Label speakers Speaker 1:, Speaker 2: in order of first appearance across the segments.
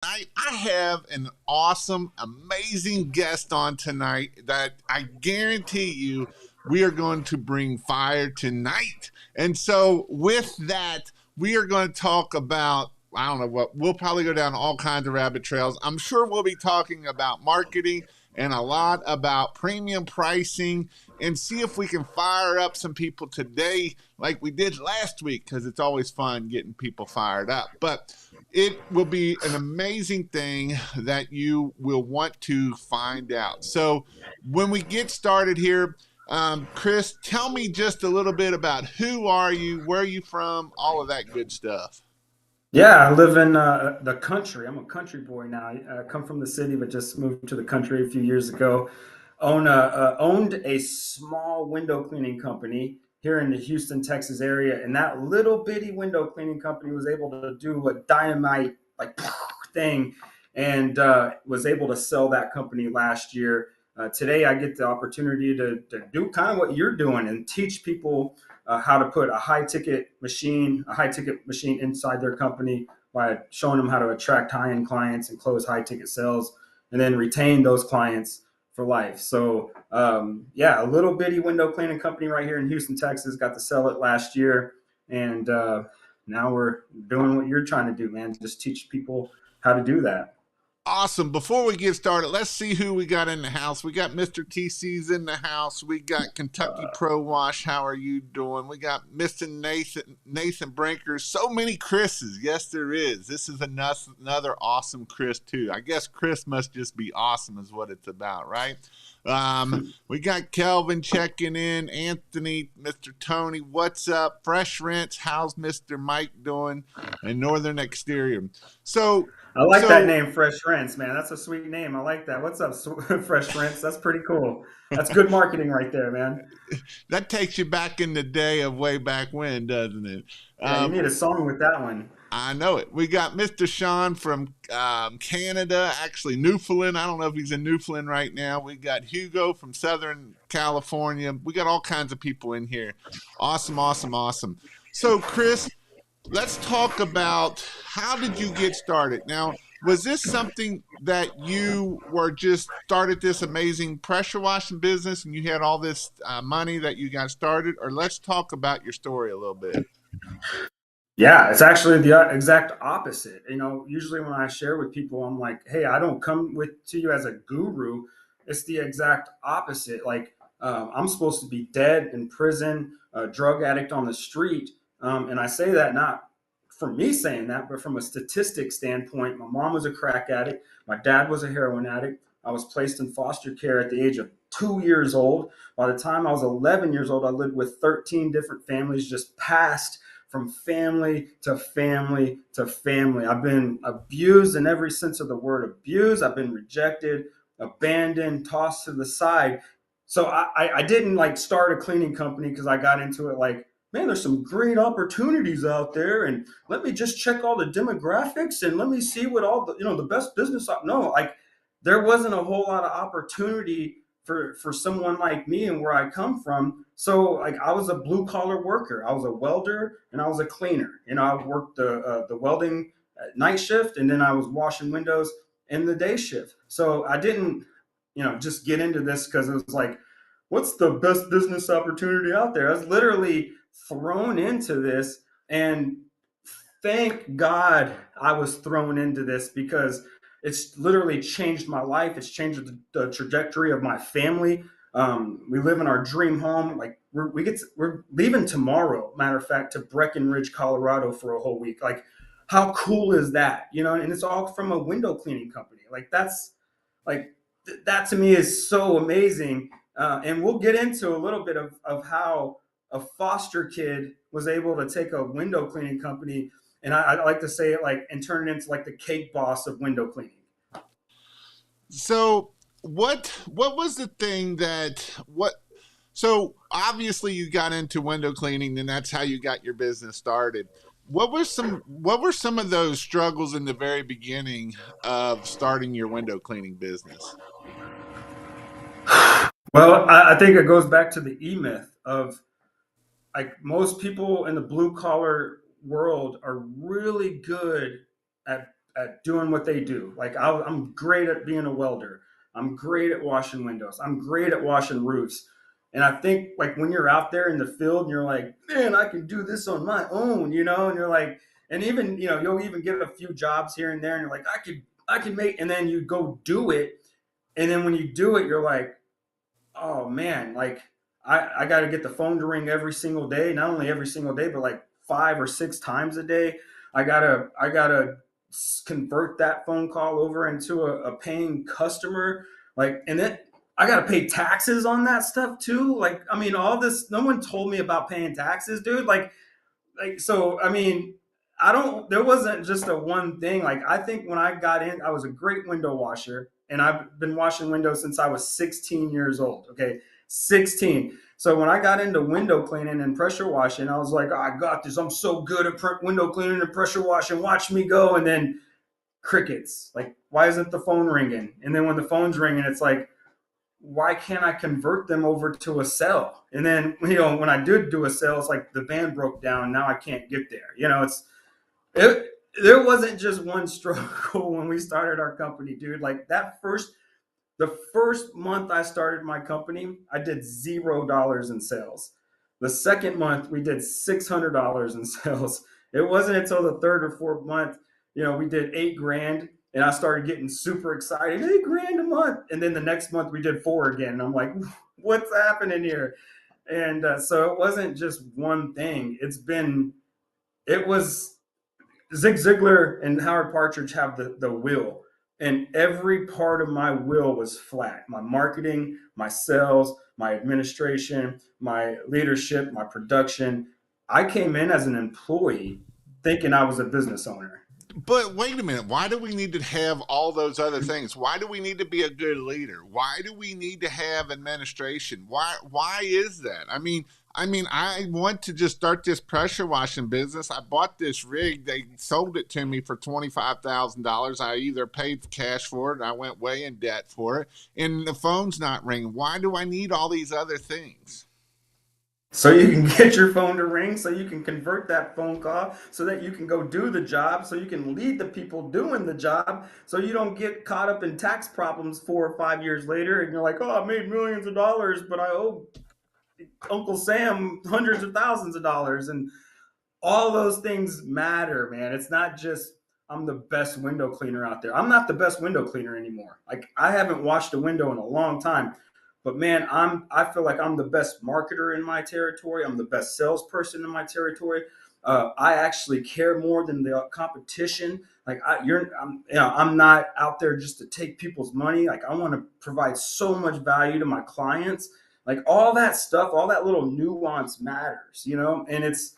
Speaker 1: I have an awesome, amazing guest on tonight that I guarantee you we are going to bring fire tonight. And so, with that, we are going to talk about, I don't know what, we'll probably go down all kinds of rabbit trails. I'm sure we'll be talking about marketing and a lot about premium pricing and see if we can fire up some people today like we did last week because it's always fun getting people fired up. But it will be an amazing thing that you will want to find out. So, when we get started here, Chris, tell me just a little bit about who are you, where are you from, all of that good stuff.
Speaker 2: Yeah, I live in the country. I'm a country boy now. I come from the city, but just moved to the country a few years ago. Owned a small window cleaning company here in the Houston, Texas area, and that little bitty window cleaning company was able to do a dynamite like thing, and was able to sell that company last year. Today, I get the opportunity to do kind of what you're doing and teach people how to put a high ticket machine inside their company by showing them how to attract high end clients and close high ticket sales, and then retain those clients for life. So, yeah, a little bitty window cleaning company right here in Houston, Texas. Got to sell it last year, and now we're doing what you're trying to do, man. Just teach people how to do that.
Speaker 1: Awesome. Before we get started, let's see who we got in the house. We got Mr. TC's in the house. We got Kentucky Pro Wash. How are you doing? We got Mr. Nathan Brinkers. So many Chris's. Yes, there is. This is another awesome Chris too. I guess Chris must just be awesome, is what it's about, right? We got Kelvin checking in. Anthony, Mr. Tony, what's up? Fresh Rents. How's Mr. Mike doing? And Northern Exterior. So
Speaker 2: I like that
Speaker 1: so
Speaker 2: name, Fresh Rinse, man. That's a sweet name. I like that. What's up, Fresh Rinse? That's pretty cool. That's good marketing right there, man.
Speaker 1: that takes you back in the day of way back when, doesn't it?
Speaker 2: Yeah, you
Speaker 1: Um,
Speaker 2: need a song with that one.
Speaker 1: I know it. We got Mr. Sean from Canada, actually Newfoundland. I don't know if he's in Newfoundland right now. We got Hugo from Southern California. We got all kinds of people in here. Awesome, awesome, awesome. So, Chris, let's talk about how did you get started? Now, was this something that you were just started this amazing pressure washing business and you had all this money that you got started? Or let's talk about your story a little bit.
Speaker 2: Yeah, it's actually the exact opposite. Usually when I share with people, I'm like, "Hey, I don't come with to you as a guru." It's the exact opposite. Like, I'm supposed to be dead in prison, a drug addict on the street, and I say that not from me saying that, but from a statistic standpoint. My mom was a crack addict. My dad was a heroin addict. I was placed in foster care at the age of 2 years old. By the time I was 11 years old, I lived with 13 different families, just passed from family to family to family. I've been abused in every sense of the word abused. I've been rejected, abandoned, tossed to the side. So I didn't like start a cleaning company because I got into it like, man, there's some great opportunities out there, and let me just check all the demographics and let me see what all the best business. No, like there wasn't a whole lot of opportunity for someone like me and where I come from. So like I was a blue collar worker. I was a welder and I was a cleaner. I worked the welding night shift, and then I was washing windows in the day shift. So I didn't just get into this because it was like, what's the best business opportunity out there? I was literally thrown into this, and thank God I was thrown into this because it's literally changed my life. It's changed the trajectory of my family. We live in our dream home. Like we're leaving tomorrow. Matter of fact, to Breckenridge, Colorado for a whole week. Like, how cool is that? And it's all from a window cleaning company. Like that to me is so amazing. And we'll get into a little bit of how a foster kid was able to take a window cleaning company, and I like to say it like and turn it into like the cake boss of window cleaning.
Speaker 1: So, what was the thing that what so obviously you got into window cleaning and that's how you got your business started. What were some of those struggles in the very beginning of starting your window cleaning business?
Speaker 2: Well, I think it goes back to the E myth of like most people in the blue collar world are really good at at doing what they do. Like I'm great at being a welder. I'm great at washing windows. I'm great at washing roofs. And I think like when you're out there in the field and you're like, man, I can do this on my own, and you're like, and even, you'll even get a few jobs here and there and you're like, I can make, and then you go do it. And then when you do it, you're like, oh man, like I got to get the phone to ring every single day. Not only every single day, but like 5 or 6 times a day. I gotta convert that phone call over into a paying customer. Like, and then I gotta pay taxes on that stuff too. Like, I mean, all this. No one told me about paying taxes, dude. Like so, I mean, I don't, there wasn't just a one thing. Like, I think when I got in, I was a great window washer, and I've been washing windows since I was 16 years old. Okay, 16. So when I got into window cleaning and pressure washing, I was like, oh, I got this. I'm so good at window cleaning and pressure washing. Watch me go. And then crickets. Like, why isn't the phone ringing? And then when the phone's ringing, it's like, why can't I convert them over to a cell? And then, when I did do a cell, it's like the van broke down. Now I can't get there. It, there wasn't just one struggle when we started our company, dude. Like the first month I started my company, I did $0 in sales. The second month, we did $600 in sales. It wasn't until the third or fourth month, we did 8 grand, and I started getting super excited. 8 grand a month, and then the next month we did four again. And I'm like, what's happening here? And so it wasn't just one thing. It was Zig Ziglar and Howard Partridge have the will, and every part of my will was flat. My marketing, my sales, my administration, my leadership, my production. I came in as an employee thinking I was a business owner.
Speaker 1: But wait a minute. Why do we need to have all those other things? Why do we need to be a good leader? Why do we need to have administration? Why is that? I want to just start this pressure washing business. I bought this rig. They sold it to me for $25,000. I either paid cash for it, or I went way in debt for it, and the phone's not ringing. Why do I need all these other things?
Speaker 2: So you can get your phone to ring, so you can convert that phone call, so that you can go do the job, so you can lead the people doing the job, so you don't get caught up in tax problems 4 or 5 years later, and you're like, oh, I made millions of dollars, but I owe Uncle Sam hundreds of thousands of dollars. And all those things matter, man. It's not just I'm the best window cleaner out there. I'm not the best window cleaner anymore. Like, I haven't washed a window in a long time. But man, I feel like I'm the best marketer in my territory. I'm the best salesperson in my territory. I actually care more than the competition. Like, I'm not out there just to take people's money. Like, I want to provide so much value to my clients. Like, all that stuff, all that little nuance matters, And it's,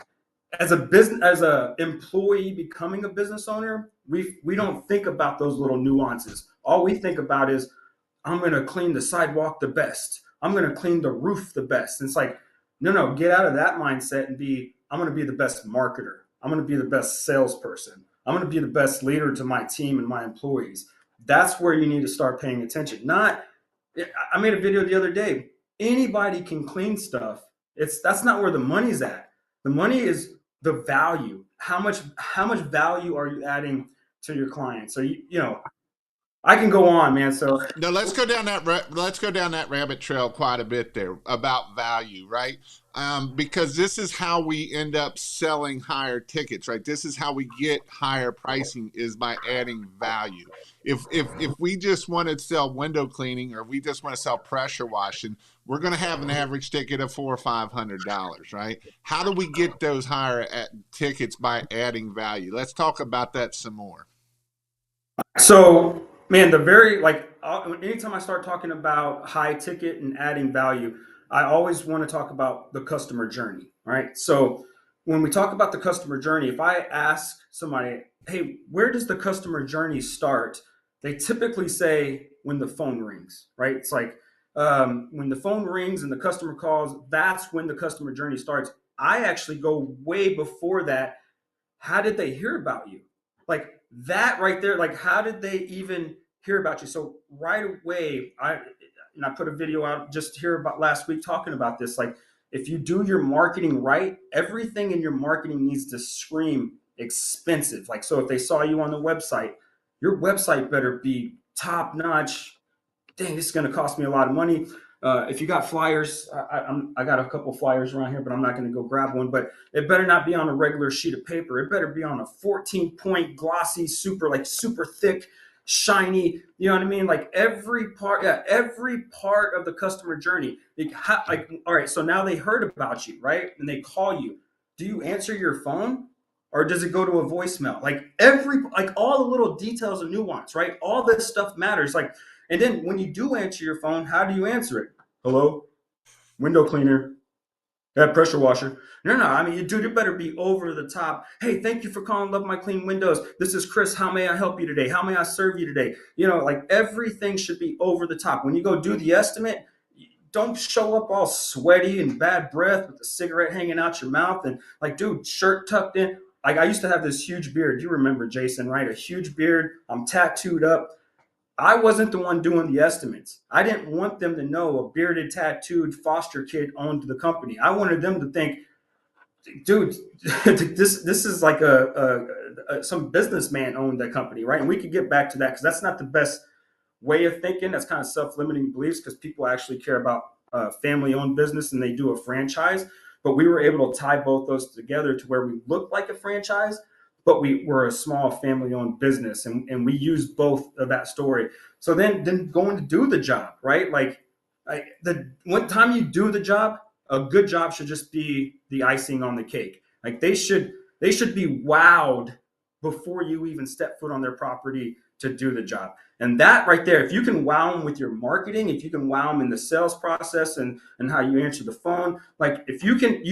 Speaker 2: as a employee becoming a business owner, we don't think about those little nuances. All we think about is, I'm going to clean the sidewalk the best. I'm going to clean the roof the best. And it's like, no, get out of that mindset and I'm going to be the best marketer. I'm going to be the best salesperson. I'm going to be the best leader to my team and my employees. That's where you need to start paying attention. Not, I made a video the other day. Anybody can clean stuff. That's not where the money's at. The money is the value. How much value are you adding to your clients? So I can go on, man. So
Speaker 1: No, let's go down that rabbit trail quite a bit there about value, right? Because this is how we end up selling higher tickets, right? This is how we get higher pricing is by adding value. If we just want to sell window cleaning or we just want to sell pressure washing, we're going to have an average ticket of $400 or $500, right? How do we get those higher tickets by adding value? Let's talk about that some more.
Speaker 2: So, man, the very like anytime I start talking about high ticket and adding value, I always want to talk about the customer journey, right? So, when we talk about the customer journey, if I ask somebody, "Hey, where does the customer journey start?" They typically say when the phone rings, right? It's like when the phone rings and the customer calls, that's when the customer journey starts. I actually go way before that. How did they hear about you? Like that right there, like how did they even hear about you? So right away, I put a video out just here about last week talking about this. Like, if you do your marketing right, everything in your marketing needs to scream expensive. Like, so if they saw you on the website, Your website better be top notch. Dang, this is going to cost me a lot of money. If you got flyers, I got a couple flyers around here, but I'm not going to go grab one. But it better not be on a regular sheet of paper. It better be on a 14-point glossy, super thick, shiny. You know what I mean? Like every part, yeah, every part of the customer journey. Like, all right, so now they heard about you, right? And they call you. Do you answer your phone? Or does it go to a voicemail? Like all the little details and nuance, right? All this stuff matters. Like, and then when you do answer your phone, how do you answer it? Hello, window cleaner, that pressure washer. No, no. I mean, dude, it better be over the top. Hey, thank you for calling Love My Clean Windows. This is Chris. How may I help you today? How may I serve you today? You know, like everything should be over the top. When you go do the estimate, don't show up all sweaty and bad breath with a cigarette hanging out your mouth and like, dude, shirt tucked in. Like I used to have this huge beard. You remember Jason, right? A huge beard. I'm tattooed up. I wasn't the one doing the estimates. I didn't want them to know a bearded, tattooed foster kid owned the company. I wanted them to think, dude, this is like some businessman owned that company, right? And we could get back to that because that's not the best way of thinking. That's kind of self-limiting beliefs because people actually care about family-owned business and they do a franchise. But we were able to tie both those together to where we look like a franchise, but we were a small family-owned business, and we use both of that story. So then going to do the job, right? Like the one time you do the job, a good job should just be the icing on the cake. Like they should be wowed before you even step foot on their property to do the job. And that right there, if you can wow them with your marketing, if you can wow them in the sales process and how you answer the phone, like if you can,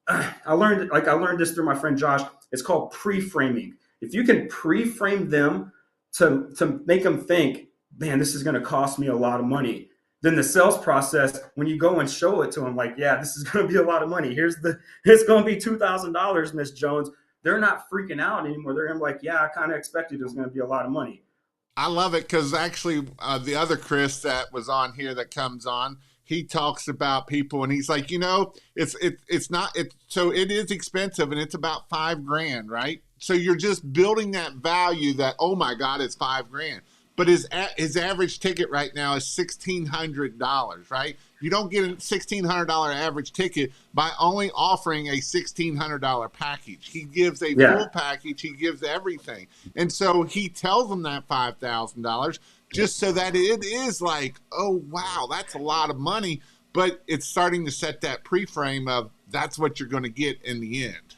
Speaker 2: I learned this through my friend Josh. It's called pre-framing. If you can pre-frame them to make them think, man, this is going to cost me a lot of money. Then the sales process, when you go and show it to them, like, yeah, this is going to be a lot of money. It's going to be $2,000, Miss Jones. They're not freaking out anymore. They're like, yeah, I kind of expected it was going to be a lot of money.
Speaker 1: I love it because actually, the other Chris that was on here that comes on, he talks about people and he's like, it's not it. So it is expensive and it's about 5 grand, right? So you're just building that value that, oh my God, it's 5 grand. But his average ticket right now is $1,600, right? You don't get a $1,600 average ticket by only offering a $1,600 package. He gives a
Speaker 2: Yeah.
Speaker 1: full package. He gives everything, and so he tells them that $5,000 just so that it is like, oh wow, that's a lot of money. But it's starting to set that pre-frame of that's what you're going to get in the end.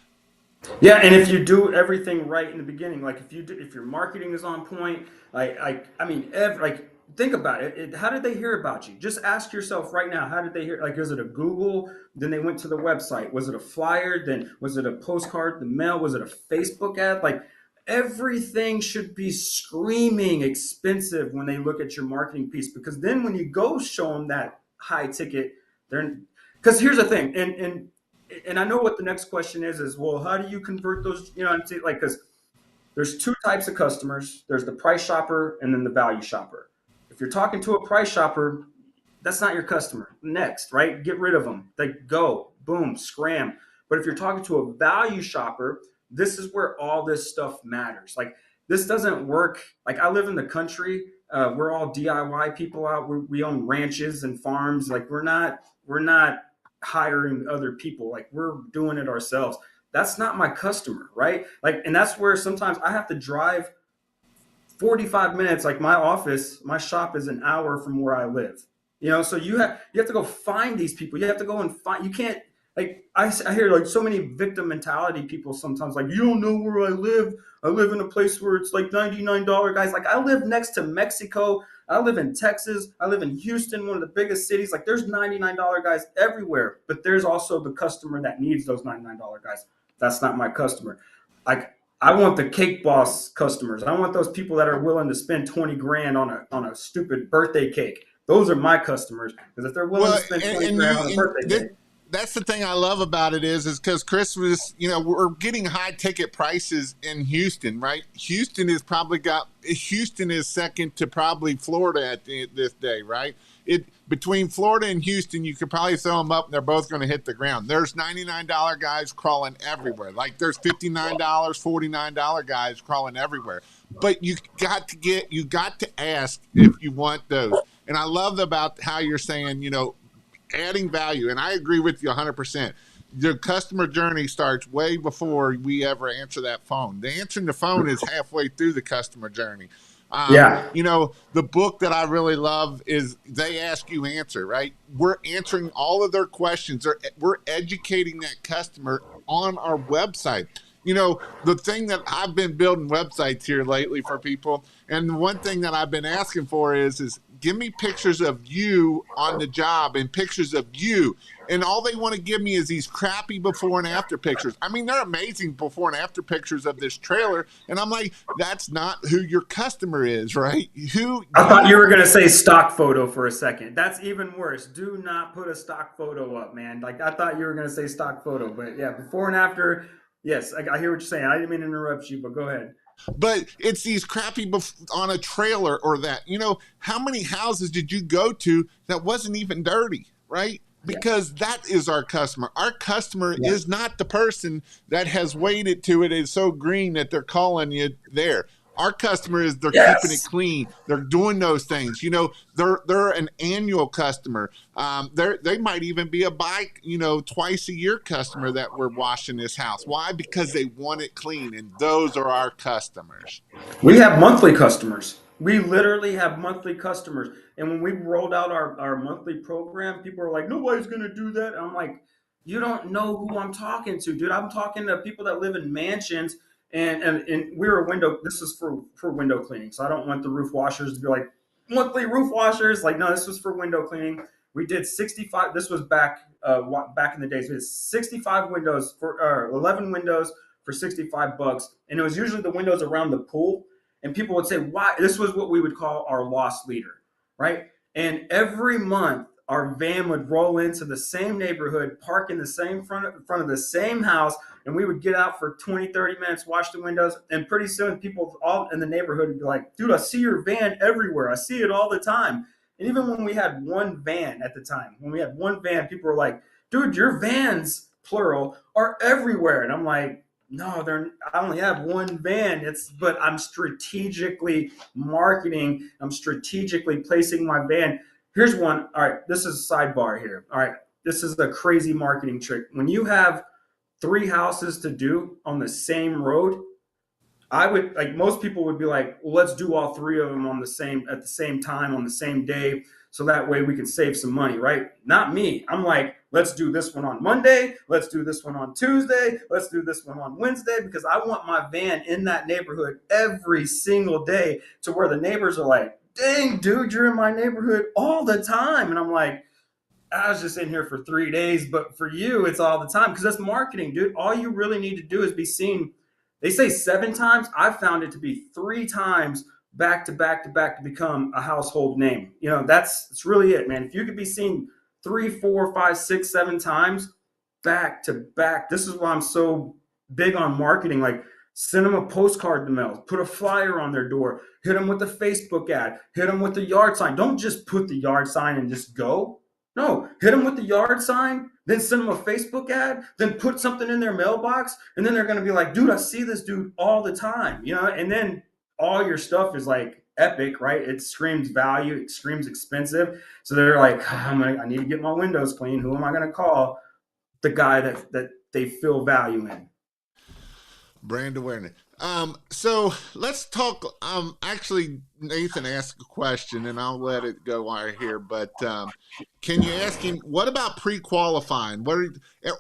Speaker 2: Yeah, and if you do everything right in the beginning, like if your marketing is on point, I mean, like think about it. How did they hear about you? Just ask yourself right now. How did they hear? Like, is it a Google? Then they went to the website. Was it a flyer? Then was it a postcard? The mail? Was it a Facebook ad? Like everything should be screaming expensive when they look at your marketing piece, because then when you go show them that high ticket, they're because here's the thing, and I know what the next question is well, how do you convert those? You know, like because there's two types of customers. There's the price shopper and then the value shopper. If you're talking to a price shopper, that's not your customer. Next, right? Get rid of them. Like go, boom, scram. But if you're talking to a value shopper, this is where all this stuff matters. Like this doesn't work. Like I live in the country. We're all DIY people out. We own ranches and farms. Like we're not hiring other people. Like we're doing it ourselves. That's not my customer, right? Like, and that's where sometimes I have to drive 45 minutes. Like my shop is an hour from where I live. So you have to go find these people. You have to go and find. You can't like I hear like so many victim mentality people sometimes like you don't know where I live. I live in a place where it's like $99 guys. Like I live next to Mexico. I live in Texas. I live in Houston, one of the biggest cities. Like there's $99 guys everywhere, but there's also the customer that needs those $99 guys. That's not my customer. Like I want the cake boss customers. I want those people that are willing to spend 20 grand on a stupid birthday cake. Those are my customers. Because if they're willing to
Speaker 1: Well,
Speaker 2: spend
Speaker 1: and,
Speaker 2: 20
Speaker 1: and
Speaker 2: grand
Speaker 1: you
Speaker 2: on a
Speaker 1: and
Speaker 2: birthday
Speaker 1: this
Speaker 2: cake.
Speaker 1: that's the thing I love about it is because Christmas, we're getting high ticket prices in Houston, right? Houston is second to probably Florida this day, right? It between Florida and Houston, you could probably throw them up, and they're both going to hit the ground. There's $99 guys crawling everywhere. Like there's $59, $49 guys crawling everywhere. But you got to ask if you want those. And I love about how you're saying, adding value. And I agree with you 100%. The customer journey starts way before we ever answer that phone. The answering the phone is halfway through the customer journey.
Speaker 2: Yeah.
Speaker 1: The book that I really love is They Ask You Answer, right? We're answering all of their questions. We're educating that customer on our website. The thing that I've been building websites here lately for people, and the one thing that I've been asking for is give me pictures of you on the job and pictures of you. And all they want to give me is these crappy before and after pictures. I mean, they're amazing before and after pictures of this trailer. And I'm like, that's not who your customer is, right?
Speaker 2: I thought you were going to say stock photo for a second. That's even worse. Do not put a stock photo up, man. Like, I thought you were going to say stock photo, but yeah, before and after. Yes, I hear what you're saying. I didn't mean to interrupt you, but go ahead.
Speaker 1: But it's these crappy on a trailer or that. How many houses did you go to that wasn't even dirty, right? Because that is our customer. Our customer is not the person that has waited to it is so green that they're calling you there. Our customer is they're keeping it clean. They're doing those things. They're an annual customer. They might even be a bike, twice a year customer that we're washing this house. Why? Because they want it clean, and those are our customers.
Speaker 2: We have monthly customers. We literally have monthly customers. And when we rolled out our monthly program, people are like, nobody's going to do that. And I'm like, you don't know who I'm talking to, dude. I'm talking to people that live in mansions. And we're a window. This is for window cleaning. So I don't want the roof washers to be like, monthly roof washers. Like, no, this was for window cleaning. We did 65. This was back in the days. We did 65 windows for 11 windows for $65, and it was usually the windows around the pool. And people would say, "Why?" This was what we would call our loss leader, right? And every month, our van would roll into the same neighborhood, park in the same front of the same house, and we would get out for 20, 30 minutes, wash the windows, and pretty soon people all in the neighborhood would be like, "Dude, I see your van everywhere. I see it all the time." And even when we had one van at the time, people were like, "Dude, your vans, plural, are everywhere." And I'm like, no, I only have one van. But I'm strategically marketing. I'm strategically placing my van. Here's one. All right, this is a sidebar here. All right, this is a crazy marketing trick. When you have 3 houses to do on the same road, I would like most people would be like, well, let's do all 3 of them at the same time on the same day, so that way we can save some money, right? Not me. I'm like, let's do this one on Monday, let's do this one on Tuesday, let's do this one on Wednesday, because I want my van in that neighborhood every single day to where the neighbors are like, dang, dude, you're in my neighborhood all the time. And I'm like, I was just in here for 3 days, but for you, it's all the time because that's marketing, dude. All you really need to do is be seen. They say 7 times. I've found it to be 3 times back to back to back to become a household name. That's really it, man. If you could be seen 3, 4, 5, 6, 7 times back to back, this is why I'm so big on marketing. Like, send them a postcard to mail, put a flyer on their door, hit them with a Facebook ad, hit them with the yard sign. Don't just put the yard sign and just go. No, hit them with the yard sign, then send them a Facebook ad, then put something in their mailbox, and then they're going to be like, dude, I see this dude all the time, and then all your stuff is like epic, right? It screams value, it screams expensive. So they're like, I need to get my windows clean. Who am I going to call? The guy that they feel value in.
Speaker 1: Brand awareness. So let's talk. Actually, Nathan asked a question, and I'll let it go right here. But can you ask him what about pre-qualifying?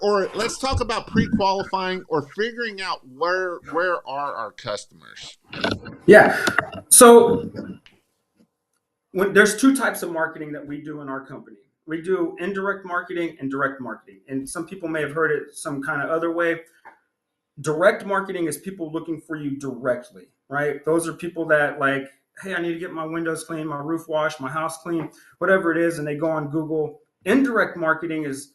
Speaker 1: Or let's talk about pre-qualifying or figuring out where are our customers?
Speaker 2: Yeah. So there's 2 types of marketing that we do in our company. We do indirect marketing and direct marketing, and some people may have heard it some kind of other way. Direct marketing is people looking for you directly, right? Those are people that like, hey, I need to get my windows clean, my roof washed, my house clean, whatever it is, and they go on Google. Indirect marketing is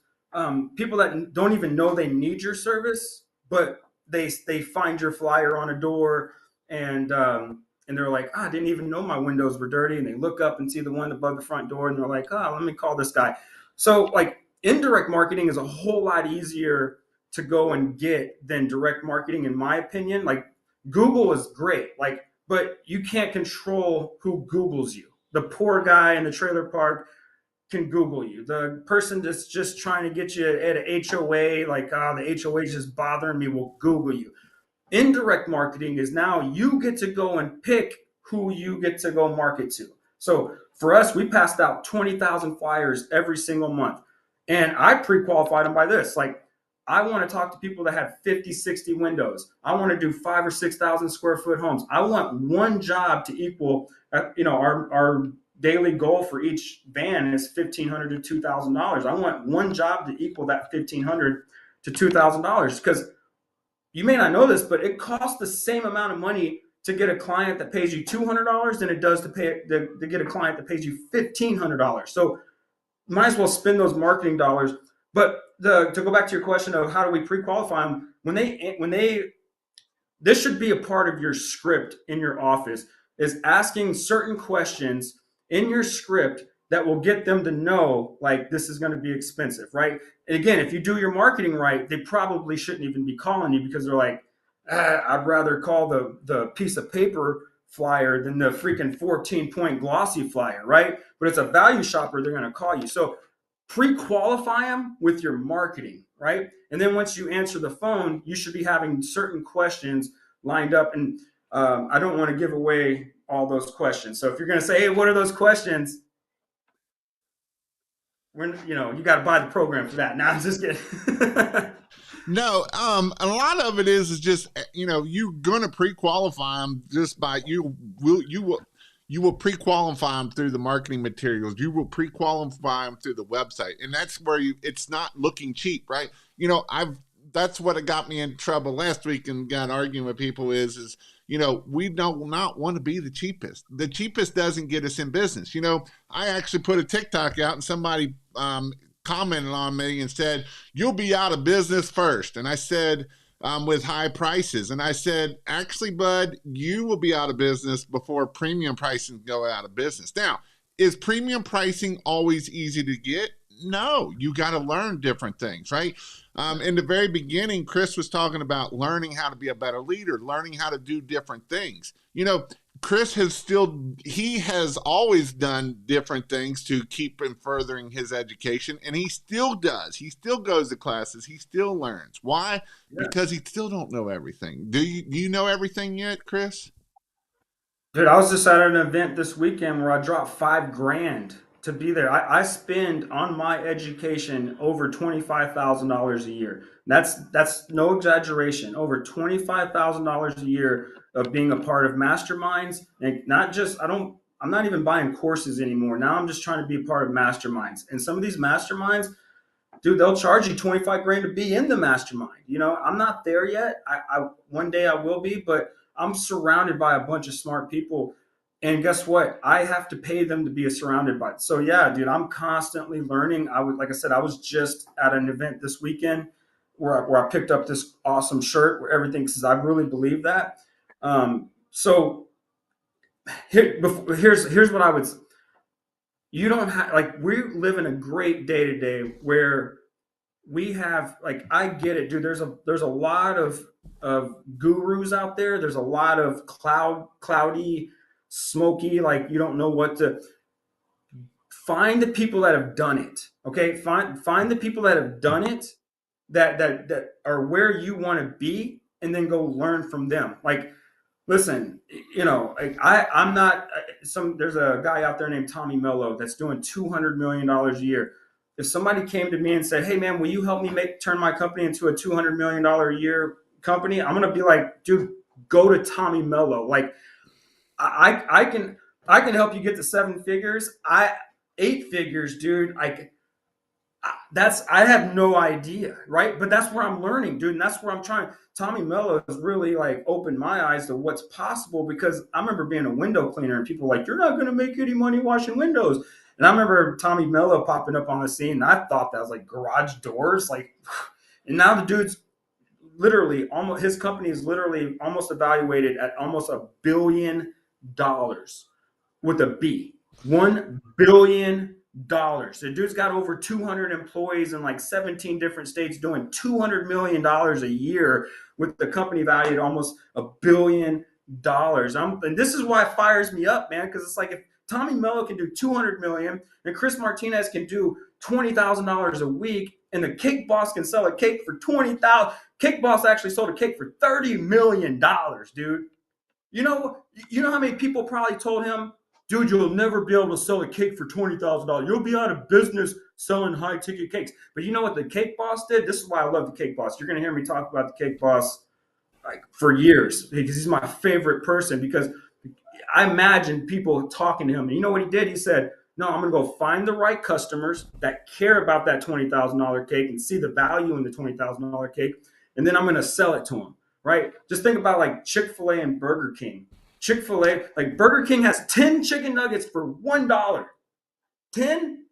Speaker 2: people that don't even know they need your service, but they find your flyer on a door, and they're like, I didn't even know my windows were dirty, and they look up and see the one above the front door, and they're like, oh, let me call this guy. So like indirect marketing is a whole lot easier to go and get than direct marketing, in my opinion. Like Google is great, like, but you can't control who Googles you. The poor guy in the trailer park can Google you. The person that's just trying to get you at an HOA, like, the HOA is just bothering me, will Google you. Indirect marketing is now you get to go and pick who you get to go market to. So for us, we passed out 20,000 flyers every single month. And I pre-qualified them by this. Like, I want to talk to people that have 50, 60 windows. I want to do 5 or 6,000 square foot homes. I want one job to equal, our daily goal for each van is $1,500 to $2,000. I want one job to equal that $1,500 to $2,000, because you may not know this, but it costs the same amount of money to get a client that pays you $200 than it does to get a client that pays you $1,500. So might as well spend those marketing dollars. But to go back to your question of how do we pre-qualify them, when they this should be a part of your script in your office, is asking certain questions in your script that will get them to know, like, this is going to be expensive, right? And again, if you do your marketing right, they probably shouldn't even be calling you, because they're like, I'd rather call the piece of paper flyer than the freaking 14-point glossy flyer, right? But it's a value shopper, they're going to call you. So pre-qualify them with your marketing, right? And then once you answer the phone, you should be having certain questions lined up. And I don't want to give away all those questions. So if you're going to say, hey, what are those questions? You got to buy the program for that. Now I'm just kidding.
Speaker 1: No, a lot of it is just you're gonna pre-qualify them just by you will pre-qualify them through the marketing materials. You will pre-qualify them through the website, and that's where it's not looking cheap, right? I've that's what got me in trouble last week and got arguing with people is we do not want to be the cheapest. The cheapest doesn't get us in business. I actually put a TikTok out and somebody commented on me and said, you'll be out of business first. And I said, with high prices. And I said, actually, bud, you will be out of business before premium pricing go out of business. Now, is premium pricing always easy to get? No, you got to learn different things, right? In the very beginning, Chris was talking about learning how to be a better leader, learning how to do different things. Chris he has always done different things to keep and furthering his education, and he still does. He still goes to classes. He still learns. Why?
Speaker 2: Yeah.
Speaker 1: Because he still don't know everything. Do you know everything yet, Chris?
Speaker 2: Dude, I was just at an event this weekend where I dropped 5 grand to be there. I spend on my education over $25,000 a year. That's no exaggeration. Over $25,000 a year of being a part of masterminds, and not just I'm not even buying courses anymore. Now I'm just trying to be a part of masterminds. And some of these masterminds, dude, they'll charge you 25 grand to be in the mastermind. I'm not there yet. I one day I will be, but I'm surrounded by a bunch of smart people. And guess what? I have to pay them to be surrounded by. So yeah, dude, I'm constantly learning. Like I said, I was just at an event this weekend where I picked up this awesome shirt where everything says, I really believe that. So here's what I would. You don't have, like, we live in a great day to day where we have, like, I get it, dude. There's a lot of gurus out there. There's a lot of cloudy, smoky, like, you don't know what to. Find the people that have done it. Okay, find the people that have done it, that are where you want to be, and then go learn from them. Like, listen, like, I'm not there's a guy out there named Tommy Mello that's doing $200 million a year. If somebody came to me and said, hey man, will you help me turn my company into a $200 million a year company, I'm gonna be like, dude, go to Tommy Mello. Like, I can help you get to 7 figures. 8 figures, dude. I have no idea, right? But that's where I'm learning, dude, and that's where I'm trying. Tommy Mello has really, like, opened my eyes to what's possible, because I remember being a window cleaner and people were like, you're not going to make any money washing windows. And I remember Tommy Mello popping up on the scene, and I thought that was like garage doors, like. And now the dude's literally almost his company is literally almost evaluated at almost $1 billion with a B. $1 billion. The dude's got over 200 employees in like 17 different states doing $200 million a year with the company valued at almost $1 billion. And this is why it fires me up, man, because it's like if Tommy Mello can do 200 million and Chris Martinez can do $20,000 a week, and the cake boss can sell a cake for 20,000. Cake boss actually sold a cake for $30 million, dude. You know how many people probably told him, dude, you'll never be able to sell a cake for $20,000. You'll be out of business selling high ticket cakes. But you know what the cake boss did? This is why I love the cake boss. You're going to hear me talk about the cake boss like for years because he's my favorite person. Because I imagine people talking to him. And you know what he did? He said, no, I'm going to go find the right customers that care about that $20,000 cake and see the value in the $20,000 cake. And then I'm going to sell it to them, right? Just think about like Chick-fil-A and Burger King. Chick-fil-A, like Burger King has 10 chicken nuggets for $1. 10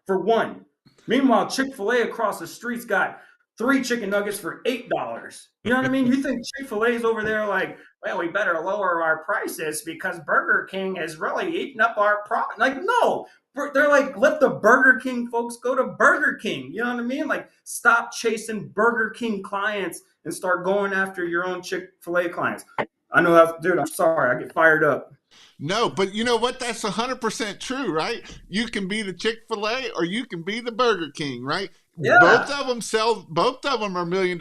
Speaker 2: for one. Meanwhile, Chick-fil-A across the street's got 3 chicken nuggets for $8. You know what I mean? You think Chick-fil-A's over there like, well, we better lower our prices because Burger King is really eating up our profit. Like, no. They're like, let the Burger King folks go to Burger King. You know what I mean? Like, stop chasing Burger King clients and start going after your own Chick-fil-A clients. I know that's, dude, I'm sorry. I get fired up.
Speaker 1: No, but you know what? That's 100% true, right? You can be the Chick-fil-A or you can be the Burger King, right? Both
Speaker 2: Yeah.
Speaker 1: of them sell, both of them are $1 million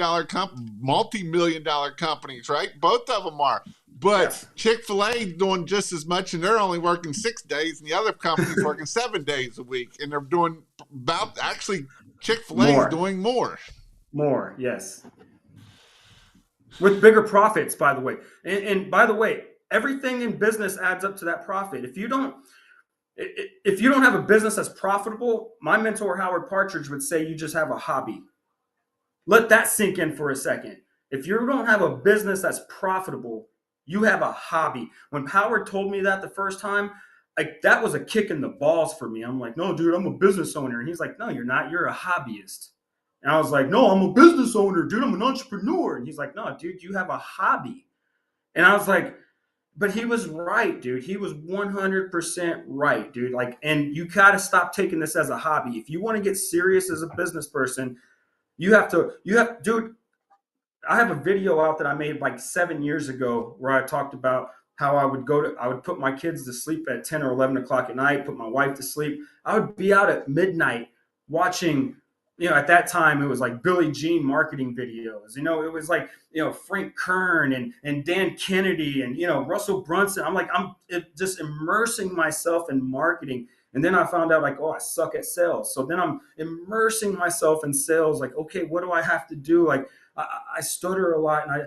Speaker 1: multi-million-dollar companies, right? Both of them are. But
Speaker 2: Yes.
Speaker 1: Chick-fil-A doing just as much and they're only working 6 days and the other company's working 7 days a week and they're doing about, actually, Chick-fil-A is
Speaker 2: More.
Speaker 1: doing more.
Speaker 2: More. Yes. With bigger profits, by the way. And by the way, everything in business adds up to that profit. If you don't have a business that's profitable, my mentor Howard Partridge would say you just have a hobby. Let that sink in for a second. If you don't have a business that's profitable, you have a hobby. When Howard told me that the first time, like that was a kick in the balls for me. I'm like, no, dude, I'm a business owner. And he's like, no, you're not. You're a hobbyist. And I was like, no, I'm a business owner, dude. I'm an entrepreneur. And he's like, no, dude, you have a hobby. And I was like, but he was right, dude. He was 100% right, dude. Like, and you got to stop taking this as a hobby. If you want to get serious as a business person, dude, I have a video out that I made like 7 years ago where I talked about how I would put my kids to sleep at 10 or 11 o'clock at night, put my wife to sleep. I would be out at midnight watching, at that time it was like Billie Jean marketing videos. It was like, Frank Kern and Dan Kennedy and, Russell Brunson. Just immersing myself in marketing. And then I found out like, oh, I suck at sales. So then I'm immersing myself in sales. Like, okay, what do I have to do? Like, I stutter a lot and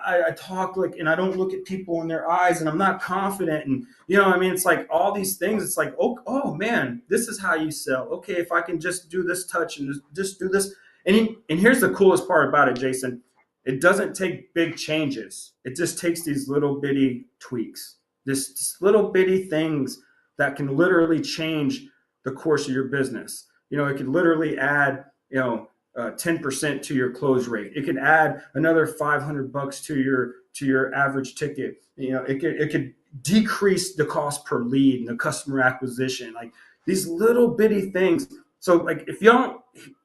Speaker 2: I talk like, and I don't look at people in their eyes and I'm not confident. And, it's like all these things. It's like, oh man, this is how you sell. Okay. If I can just do this touch and just do this. And here's the coolest part about it, Jason. It doesn't take big changes. It just takes these little bitty tweaks, this little bitty things that can literally change the course of your business. It can literally add, 10% to your close rate. It could add another $500 to your average ticket. It could decrease the cost per lead and the customer acquisition. Like these little bitty things. So like if you don't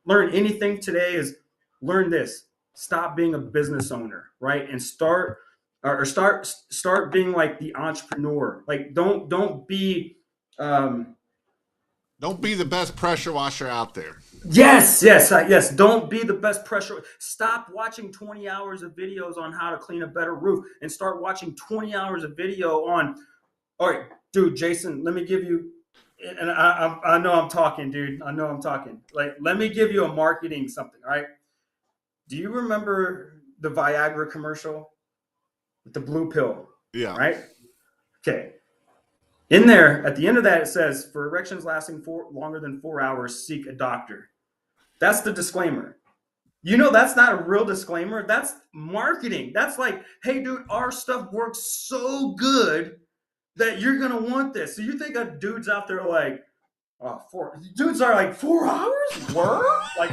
Speaker 2: learn anything today, is learn this. Stop being a business owner, right? And start being like the entrepreneur. Like don't be um,
Speaker 1: Don't be the best pressure washer out there.
Speaker 2: yes. Don't be the best pressure. Stop watching 20 hours of videos on how to clean a better roof and start watching 20 hours of video on. All right, dude, Jason, let me give you. And I know I'm talking, dude. I know I'm talking. Like, let me give you a marketing something. All right. Do you remember the Viagra commercial with the blue pill?
Speaker 1: Yeah.
Speaker 2: Right. Okay. In there, at the end of that, it says, for erections lasting longer than 4 hours, seek a doctor. That's the disclaimer. That's not a real disclaimer. That's marketing. That's like, hey, dude, our stuff works so good that you're going to want this. So you think a dude's out there like, four dudes are like 4 hours word, like,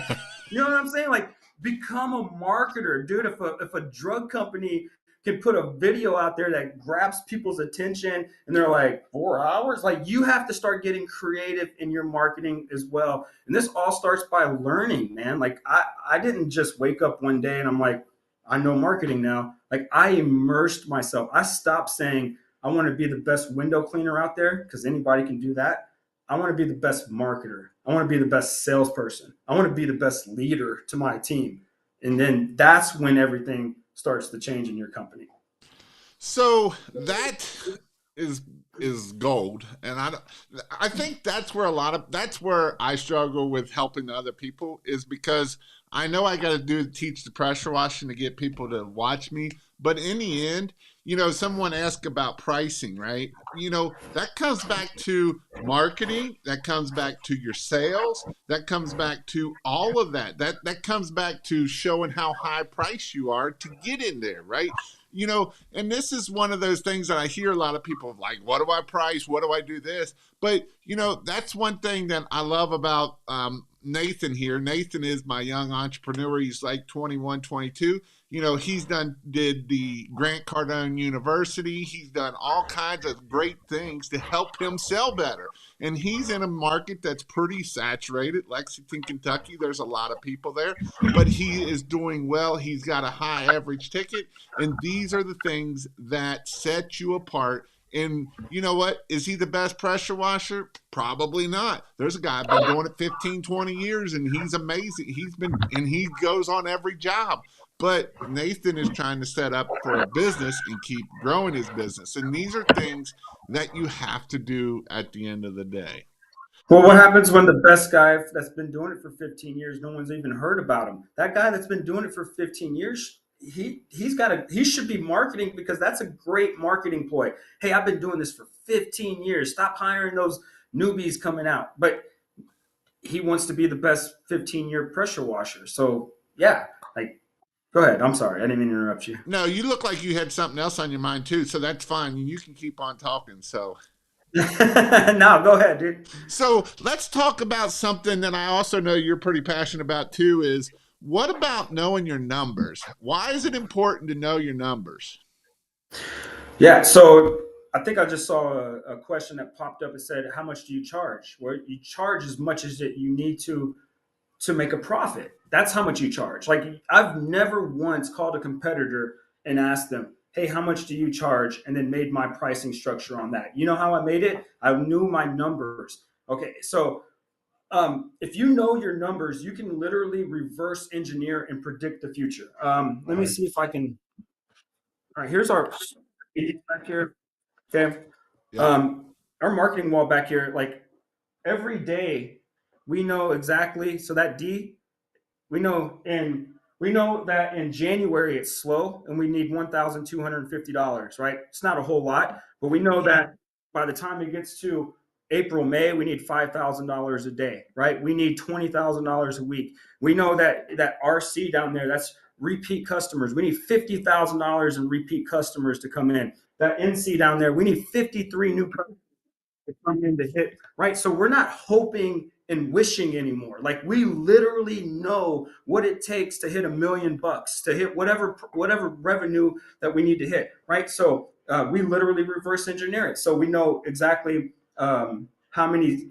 Speaker 2: you know what I'm saying? Like, become a marketer, dude. If a drug company can put a video out there that grabs people's attention and they're like 4 hours, like, you have to start getting creative in your marketing as well. And this all starts by learning, man. Like, I didn't just wake up one day and I'm like, I know marketing now. Like, I immersed myself. I stopped saying I want to be the best window cleaner out there because anybody can do that. I want to be the best marketer. I want to be the best salesperson. I want to be the best leader to my team. And then that's when everything starts to change in your company.
Speaker 1: So that is is gold, and I think that's where that's where I struggle with helping other people is because I know I got to do teach the pressure washing to get people to watch me, but in the end, someone asked about pricing, right? That comes back to marketing, that comes back to your sales, that comes back to all of that. That comes back to showing how high price you are to get in there, right? And this is one of those things that I hear a lot of people like, what do I price? What do I do this? But, that's one thing that I love about Nathan here. Nathan is my young entrepreneur. He's like 21, 22. Did the Grant Cardone University. He's done all kinds of great things to help him sell better. And he's in a market that's pretty saturated. Lexington, Kentucky, there's a lot of people there, but he is doing well. He's got a high average ticket. And these are the things that set you apart. And you know what? Is he the best pressure washer? Probably not. There's a guy been doing it 15, 20 years and he's amazing. And he goes on every job. But Nathan is trying to set up for a business and keep growing his business. And these are things that you have to do at the end of the day.
Speaker 2: Well, what happens when the best guy that's been doing it for 15 years, no one's even heard about him? That guy that's been doing it for 15 years, he should be marketing because that's a great marketing ploy. Hey, I've been doing this for 15 years. Stop hiring those newbies coming out. But he wants to be the best 15-year pressure washer. So yeah, like, go ahead. I'm sorry, I didn't mean to interrupt you.
Speaker 1: No, you look like you had something else on your mind too, so that's fine. You can keep on talking.
Speaker 2: No, go ahead, dude.
Speaker 1: So let's talk about something that I also know you're pretty passionate about too. Is what about knowing your numbers? Why is it important to know your numbers?
Speaker 2: Yeah, so I think I just saw a question that popped up. It said, "How much do you charge?" Well, you charge as much as that you need to make a profit. That's how much you charge. Like, I've never once called a competitor and asked them, "Hey, how much do you charge?" and then made my pricing structure on that. You know how I made it? I knew my numbers. Okay, so if you know your numbers, you can literally reverse engineer and predict the future. Let me see if I can. All right, here's our back here. Okay.
Speaker 1: Yep.
Speaker 2: Our marketing wall back here, like, every day we know exactly. So that D, we know in we know that in January it's slow and we need $1,250, right? It's not a whole lot, but we know that by the time it gets to April, May, we need $5,000 a day, right? We need $20,000 a week. We know that RC down there, that's repeat customers. We need $50,000 in repeat customers to come in. That NC down there, we need 53 new to come in to hit, right? So we're not hoping and wishing anymore. Like, we literally know what it takes to hit $1 million, to hit whatever revenue that we need to hit, right? So we literally reverse engineer it. So we know exactly how many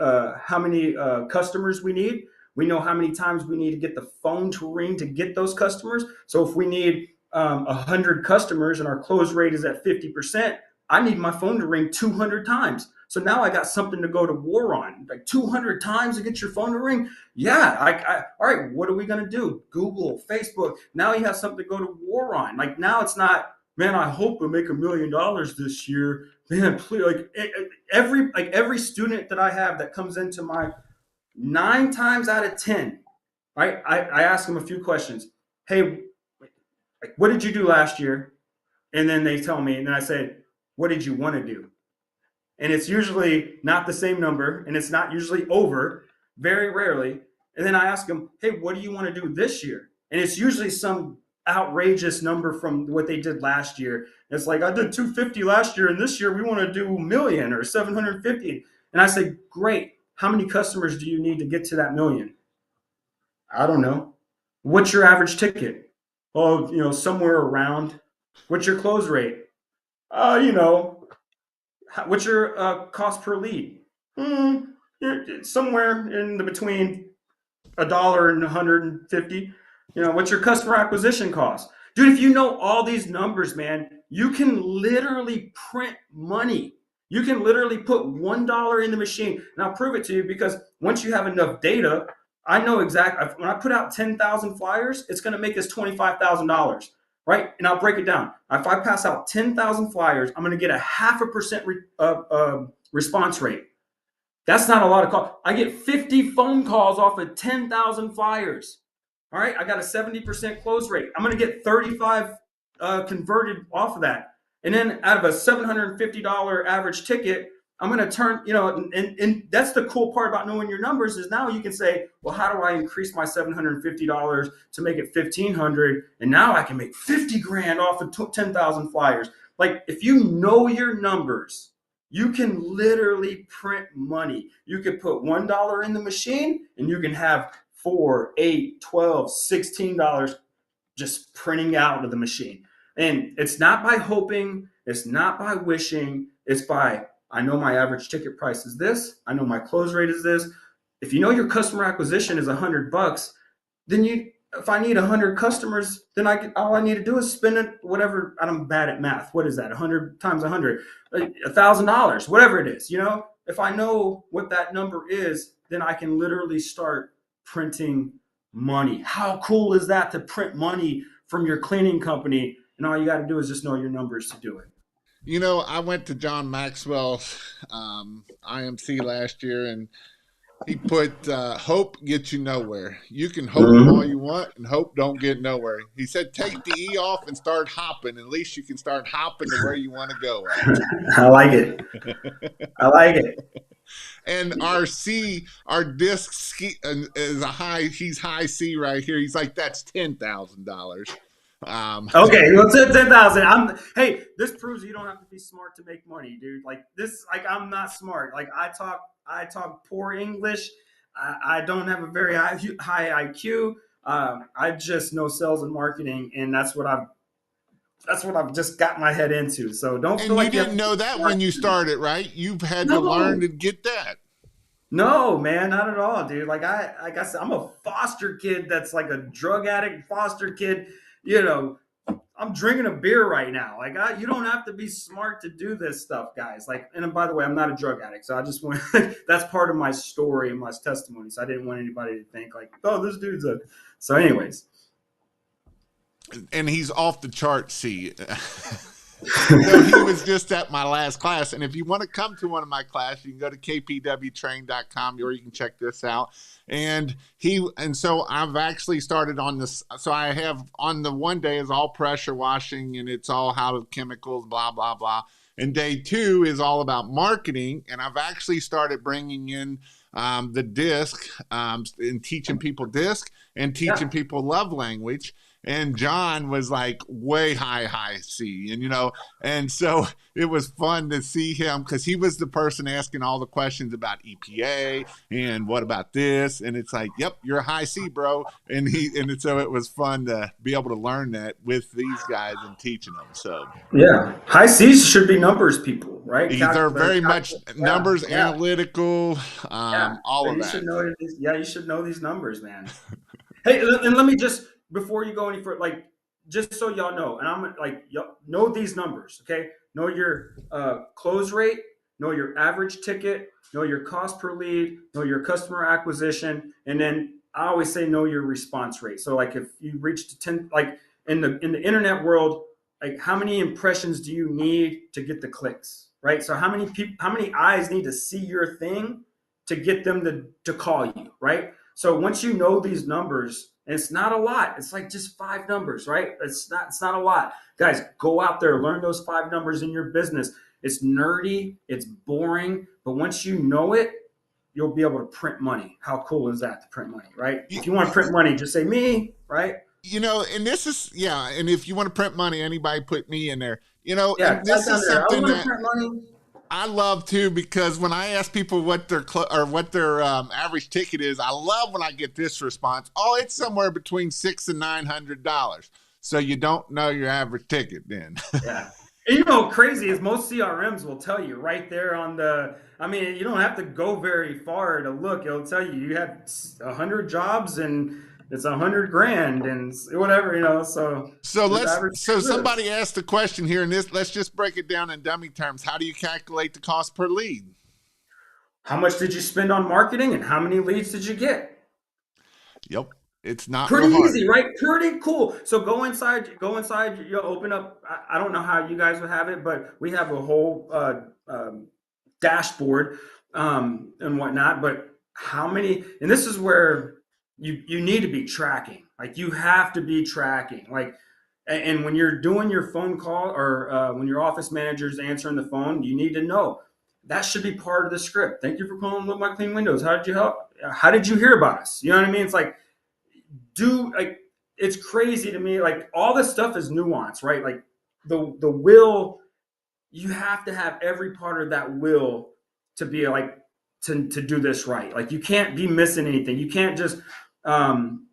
Speaker 2: customers we need. We know how many times we need to get the phone to ring to get those customers. So if we need 100 customers and our close rate is at 50%, I need my phone to ring 200 times. So now I got something to go to war on. Like, 200 times to get your phone to ring. Yeah. All right. What are we going to do? Google, Facebook. Now you have something to go to war on. Like, now it's not, man, I hope we make $1 million this year. Man, please, every student that I have that comes into my 9 times out of 10, right? I ask them a few questions. Hey, like, what did you do last year? And then they tell me, and then I say, what did you want to do? And it's usually not the same number, and it's not usually over, very rarely. And then I ask them, hey, what do you want to do this year? And it's usually some outrageous number from what they did last year. It's like, I did 250 last year, and this year we want to do 1 million or 750. And I say, great. how many customers do you need to get to that million? I don't know. What's your average ticket? Oh, somewhere around. What's your uh, rate? You know, what's your cost per lead? Hmm, somewhere in the between $1 and 150. What's your customer acquisition cost? Dude, if you know all these numbers, man, you can literally print money. You can literally put $1 in the machine. And I'll prove it to you because once you have enough data, I know exactly when I put out 10,000 flyers, it's going to make us $25,000, right? And I'll break it down. If I pass out 10,000 flyers, I'm going to get a 0.5% response rate. That's not a lot of calls. I get 50 phone calls off of 10,000 flyers. All right, I got a 70% close rate. I'm going to get 35 converted off of that. And then out of a $750 average ticket, I'm going to turn, and that's the cool part about knowing your numbers is now you can say, well, how do I increase my $750 to make it 1,500? And now I can make 50 grand off of 10,000 flyers. Like if you know your numbers, you can literally print money. You can put $1 in the machine and you can have 4, 8, 12, $16 just printing out of the machine. And it's not by hoping, it's not by wishing, it's by I know my average ticket price is this, I know my close rate is this. If you know your customer acquisition is $100, then if I need 100 customers, then all I need to do is spend it whatever. I'm bad at math. What is that? 100 times 100, $1,000, whatever it is. If I know what that number is, then I can literally start printing money. How cool is that to print money from your cleaning company? And all you got to do is just know your numbers to do it.
Speaker 1: I went to John Maxwell's IMC last year, and he put hope gets you nowhere. You can hope all
Speaker 2: Mm-hmm.
Speaker 1: you want, and hope don't get nowhere. He said take the E off and start hopping. At least you can start hopping to where you want to go at.
Speaker 2: I like it. I like it.
Speaker 1: And our disc ski is a high. He's high C right here. He's like that's $10,000. Um,
Speaker 2: Okay, well, 10,000. Hey, this proves you don't have to be smart to make money, dude. Like this, like I'm not smart. Like I talk poor English. I don't have a very high IQ. I just know sales and marketing, and that's what I've just got my head into. So don't feel
Speaker 1: and you
Speaker 2: like you have
Speaker 1: didn't
Speaker 2: to be
Speaker 1: know that
Speaker 2: smart.
Speaker 1: when you started, right? You've had to learn
Speaker 2: No,
Speaker 1: to get that.
Speaker 2: no, man, not at all, dude. Like I said, I'm a foster kid that's like a drug addict foster kid. You know, I'm drinking a beer right now. Like, you don't have to be smart to do this stuff, guys. Like, and by the way, I'm not a drug addict, so I just want that's part of my story and my testimony. So I didn't want anybody to think like, oh, this dude's a. So, anyways,
Speaker 1: And he's off the chart C. So he was just at my last class. And if you want to come to one of my classes, you can go to kpwtrain.com or you can check this out. And so I've actually started on this. So I have on the one day is all pressure washing and it's all how to chemicals, blah, blah, blah. And day two is all about marketing. And I've actually started bringing in the disc and teaching people disc and teaching
Speaker 2: yeah,
Speaker 1: people love language. And John was like way high C, and so it was fun to see him because he was the person asking all the questions about EPA and what about this, and it's like, yep, you're a high C, bro, so it was fun to be able to learn that with these guys and teaching them. So
Speaker 2: yeah, high C's should be numbers people, right?
Speaker 1: they're very much
Speaker 2: Yeah,
Speaker 1: numbers,
Speaker 2: yeah,
Speaker 1: analytical,
Speaker 2: yeah.
Speaker 1: all
Speaker 2: So
Speaker 1: of
Speaker 2: you
Speaker 1: that.
Speaker 2: should know these. Yeah, you should know these numbers, man. Hey, and let me just before you go any further, like just so y'all know, and I'm like, y'all know these numbers, okay? Know your close rate, know your average ticket, know your cost per lead, know your customer acquisition, and then I always say know your response rate. So like if you reach to 10, like in the internet world, like how many impressions do you need to get the clicks, right? So how many eyes need to see your thing to get them to call you, right? So once you know these numbers, and it's not a lot, it's like just five numbers, right? It's not a lot. Guys, go out there, learn those five numbers in your business. It's nerdy, it's boring, but once you know it, you'll be able to print money. How cool is that to print money, right?
Speaker 1: You,
Speaker 2: If you want to print money, just say me, right?
Speaker 1: and this is, and if you want to print money, anybody put me in there,
Speaker 2: Yeah,
Speaker 1: and
Speaker 2: type
Speaker 1: this
Speaker 2: down
Speaker 1: is
Speaker 2: there. I
Speaker 1: something
Speaker 2: want to
Speaker 1: that
Speaker 2: print money.
Speaker 1: I love too because when I ask people what their or what their average ticket is, I love when I get this response. Oh, it's somewhere between $600 and $900. So you don't know your average ticket then.
Speaker 2: Yeah. And you know, crazy is most CRMs will tell you right there on the. I mean, you don't have to go very far to look. It'll tell you you had 100 jobs and it's 100 grand and whatever, you know. So
Speaker 1: So
Speaker 2: this
Speaker 1: let's.
Speaker 2: average
Speaker 1: So
Speaker 2: is this.
Speaker 1: somebody asked the question here, and this. Let's just break it down in dummy terms. How do you calculate the cost per lead?
Speaker 2: How much did you spend on marketing and how many leads did you get?
Speaker 1: Yep, it's not real
Speaker 2: Pretty
Speaker 1: hard.
Speaker 2: easy, right? Pretty cool. So go inside, you'll open up. I don't know how you guys would have it, but we have a whole dashboard and whatnot. But how many, and this is where you need to be tracking. Like you have to be tracking. Like, and when you're doing your phone call or when your office manager's answering the phone, you need to know that should be part of the script. Thank you for calling Live My Clean Windows. How did you help? How did you hear about us? You know what I mean? It's like do like it's crazy to me. Like all this stuff is nuance, right? Like the will, you have to have every part of that will to be like to do this right. Like you can't be missing anything. You can't just um,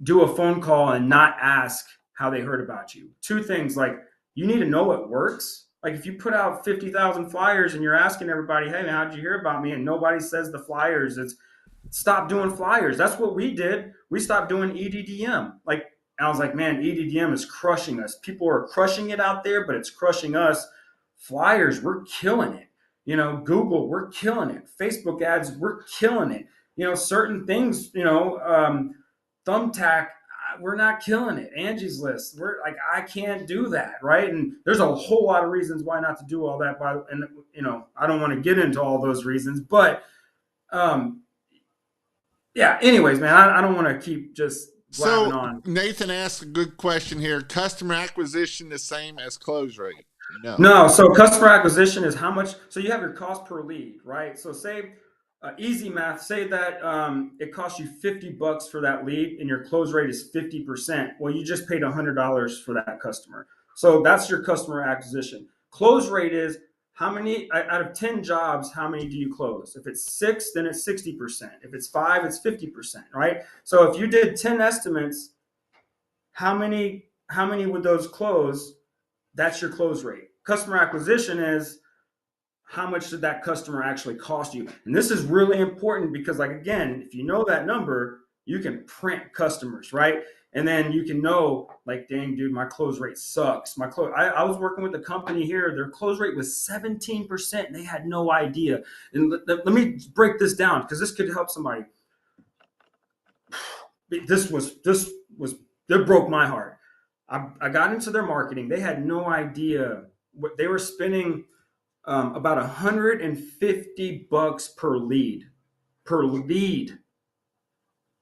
Speaker 2: do a phone call and not ask how they heard about you. Two things, like you need to know what works. Like if you put out 50,000 flyers and you're asking everybody, hey man, how did you hear about me? And nobody says the flyers, it's stop doing flyers. That's what we did. We stopped doing EDDM. Like I was like, man, EDDM is crushing us. People are crushing it out there, but it's crushing us. Flyers, we're killing it. You know, Google, we're killing it. Facebook ads, we're killing it. You know, certain things, you know, Thumbtack, we're not killing it. Angie's List, we're like, I can't do that, right? And there's a whole lot of reasons why not to do all that. And you know, I don't want to get into all those reasons, but um, yeah. Anyways, man, I don't want to keep just blabbing
Speaker 1: So
Speaker 2: on.
Speaker 1: Nathan asked a good question here. Customer acquisition the same as close rate? No.
Speaker 2: No, so customer acquisition is how much. So you have your cost per lead, right? So say easy math. Say that it costs you $50 for that lead, and your close rate is 50%. Well, you just paid $100 for that customer. So that's your customer acquisition. Close rate is how many out of 10 jobs, how many do you close? If it's six, then it's 60%. If it's five, it's 50%, right? So if you did 10 estimates, how many would those close? That's your close rate. Customer acquisition is how much did that customer actually cost you? And this is really important because, like, again, if you know that number, you can print customers, right? And then you can know, like, dang, dude, my close rate sucks. I was working with a company here, their close rate was 17%, and they had no idea. And let me break this down because this could help somebody. This was that broke my heart. I got into their marketing. They had no idea what they were spending about $150 per lead. Per lead.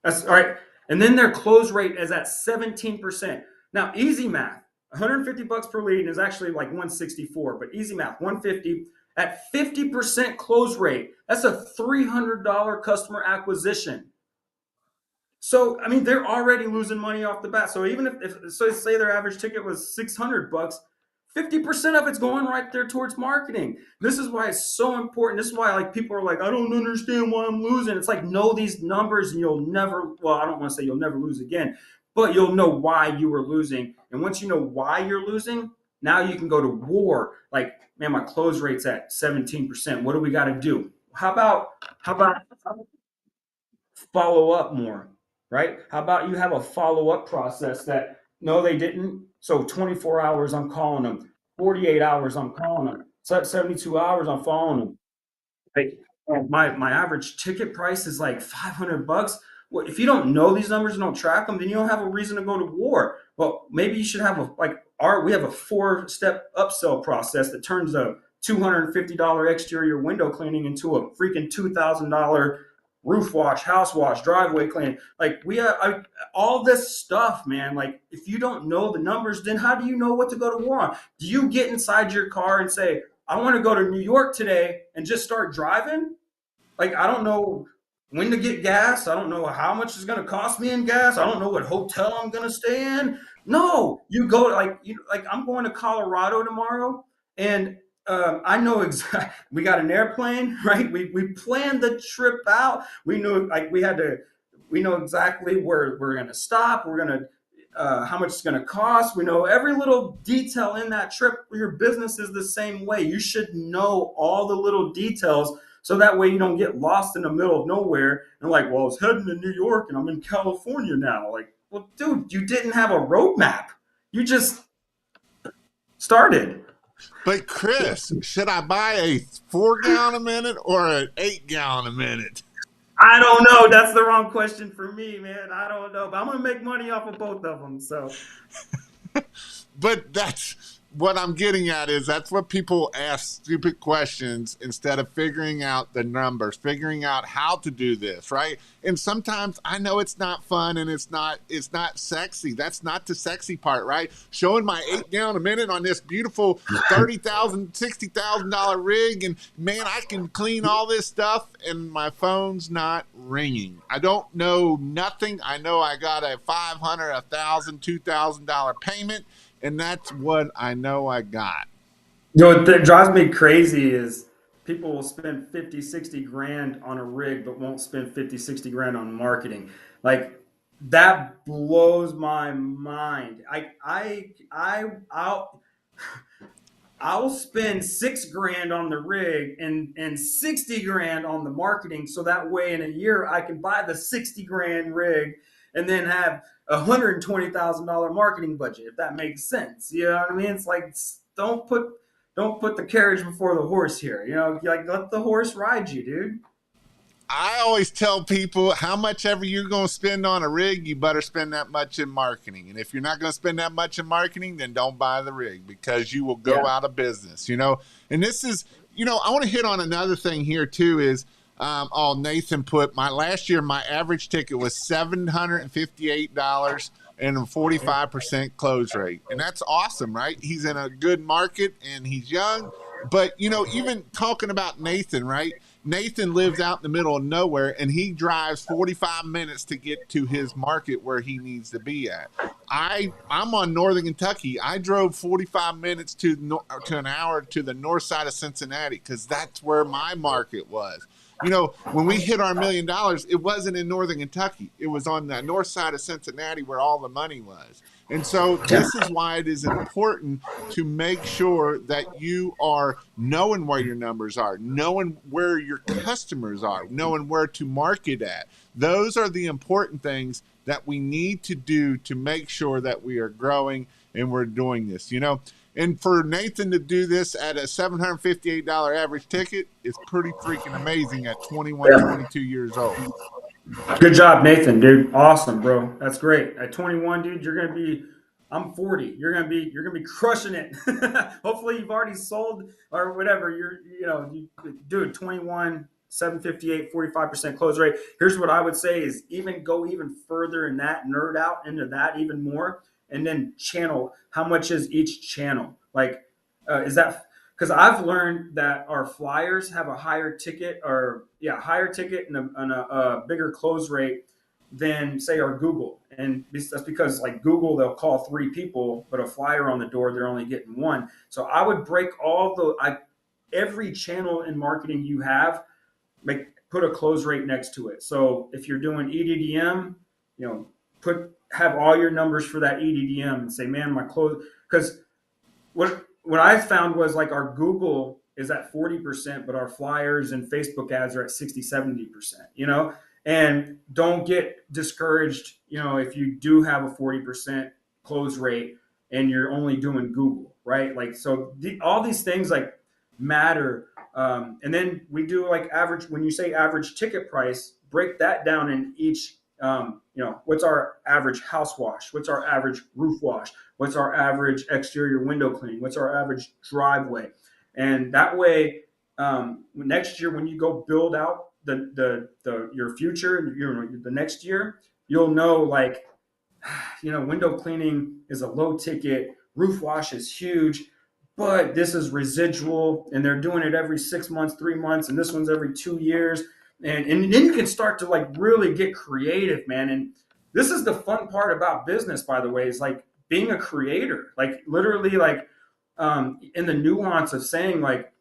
Speaker 2: That's all right. And then their close rate is at 17%. Now, easy math. $150 per lead is actually like 164, but easy math, 150 at 50% close rate. That's a $300 customer acquisition. So I mean, they're already losing money off the bat. So even if so, say their average ticket was $600, 50% of it's going right there towards marketing. This is why it's so important. This is why like people are like, I don't understand why I'm losing. It's like know these numbers and you'll never. Well, I don't want to say you'll never lose again, but you'll know why you were losing. And once you know why you're losing, now you can go to war. Like, man, my close rate's at 17%. What do we got to do? How about follow up more, right? How about you have a follow up process that no, they didn't. So 24 hours I'm calling them, 48 hours I'm calling them, 72 hours I'm following them. Like my average ticket price is like $500. Well, if you don't know these numbers and don't track them, then you don't have a reason to go to war. Well, maybe you should have we have a 4-step upsell process that turns a $250 exterior window cleaning into a freaking $2,000 roof wash, house wash, driveway cleaning. Like all this stuff, man. Like if you don't know the numbers, then how do you know what to go to war on? Do you get inside your car and say, I want to go to New York today and just start driving? Like I don't know when to get gas. I don't know how much it's going to cost me in gas. I don't know what hotel I'm going to stay in. No, you go like I'm going to Colorado tomorrow, and I know exactly. We got an airplane, right? We planned the trip out. We knew like we had to. We know exactly where we're going to stop. We're going to how much it's going to cost. We know every little detail in that trip. Your business is the same way. You should know all the little details so that way you don't get lost in the middle of nowhere and like, well, I was heading to New York and I'm in California now. Like, well, dude, you didn't have a roadmap. You just started.
Speaker 1: But Chris, should I buy a 4 gallon a minute or an 8 gallon a minute?
Speaker 2: I don't know. That's the wrong question for me, man. I don't know, but I'm gonna make money off of both of them. So
Speaker 1: But that's what I'm getting at is that's what people ask stupid questions instead of figuring out the numbers, figuring out how to do this, right? And sometimes I know it's not fun and it's not sexy. That's not the sexy part, right? Showing my 8 gallon a minute on this beautiful $30,000, $60,000 rig, and man, I can clean all this stuff and my phone's not ringing. I don't know nothing. I know I got a 500, $1,000, $2,000 payment, and that's what I know I got.
Speaker 2: you know what drives me crazy is people will spend 50, 60 grand on a rig, but won't spend 50, 60 grand on marketing. Like that blows my mind. I'll spend 6 grand on the rig and 60 grand on the marketing. So that way in a year I can buy the 60 grand rig and then have $120,000 marketing budget, if that makes sense. You know what I mean? It's like don't put the carriage before the horse here. You know, like let the horse ride you, dude.
Speaker 1: I always tell people how much ever you're going to spend on a rig, you better spend that much in marketing. And if you're not going to spend that much in marketing, then don't buy the rig because you will go
Speaker 2: Yeah.
Speaker 1: out of business, you know? And this is, I want to hit on another thing here too is, oh, Nathan put my last year, my average ticket was $758 and a 45% close rate. And that's awesome, right? He's in a good market and he's young. But, even talking about Nathan, right? Nathan lives out in the middle of nowhere and he drives 45 minutes to get to his market where he needs to be at. I'm on Northern Kentucky. I drove 45 minutes to an hour to the north side of Cincinnati because that's where my market was. When we hit our $1 million, it wasn't in Northern Kentucky. It was on the north side of Cincinnati where all the money was. And so
Speaker 2: Yeah.
Speaker 1: this is why it is important to make sure that you are knowing where your numbers are, knowing where your customers are, knowing where to market at. Those are the important things that we need to do to make sure that we are growing and we're doing this. And for Nathan to do this at a $758 average ticket is pretty freaking amazing at 21,
Speaker 2: Yeah.
Speaker 1: 22 years old.
Speaker 2: Good job, Nathan, dude. Awesome, bro. That's great. At 21, dude, you're gonna be. I'm 40. You're gonna be crushing it. Hopefully, you've already sold or whatever. Dude, 21, 758, 45% close rate. Here's what I would say is even go even further in that, nerd out into that even more, and then channel. How much is each channel? Like, is that because I've learned that our flyers have a higher ticket or higher ticket and a bigger close rate than say our Google, and that's because like Google they'll call 3 people, but a flyer on the door they're only getting one. So I would break every channel in marketing you have, put a close rate next to it. So if you're doing EDDM, you know, have all your numbers for that EDDM and say, man, my close because what I found was like our Google is at 40%, but our flyers and Facebook ads are at 60, 70%, and don't get discouraged, if you do have a 40% close rate and you're only doing Google, right? Like, so all these things like matter. And then we do like average, when you say average ticket price, break that down in each, what's our average house wash? What's our average roof wash? What's our average exterior window cleaning? What's our average driveway? And that way, next year when you go build out your future, the next year, you'll know like, window cleaning is a low ticket, roof wash is huge, but this is residual, and they're doing it every 6 months, 3 months, and this one's every 2 years, and then you can start to like really get creative, man. And this is the fun part about business, by the way, is like being a creator, like literally like in the nuance of saying like,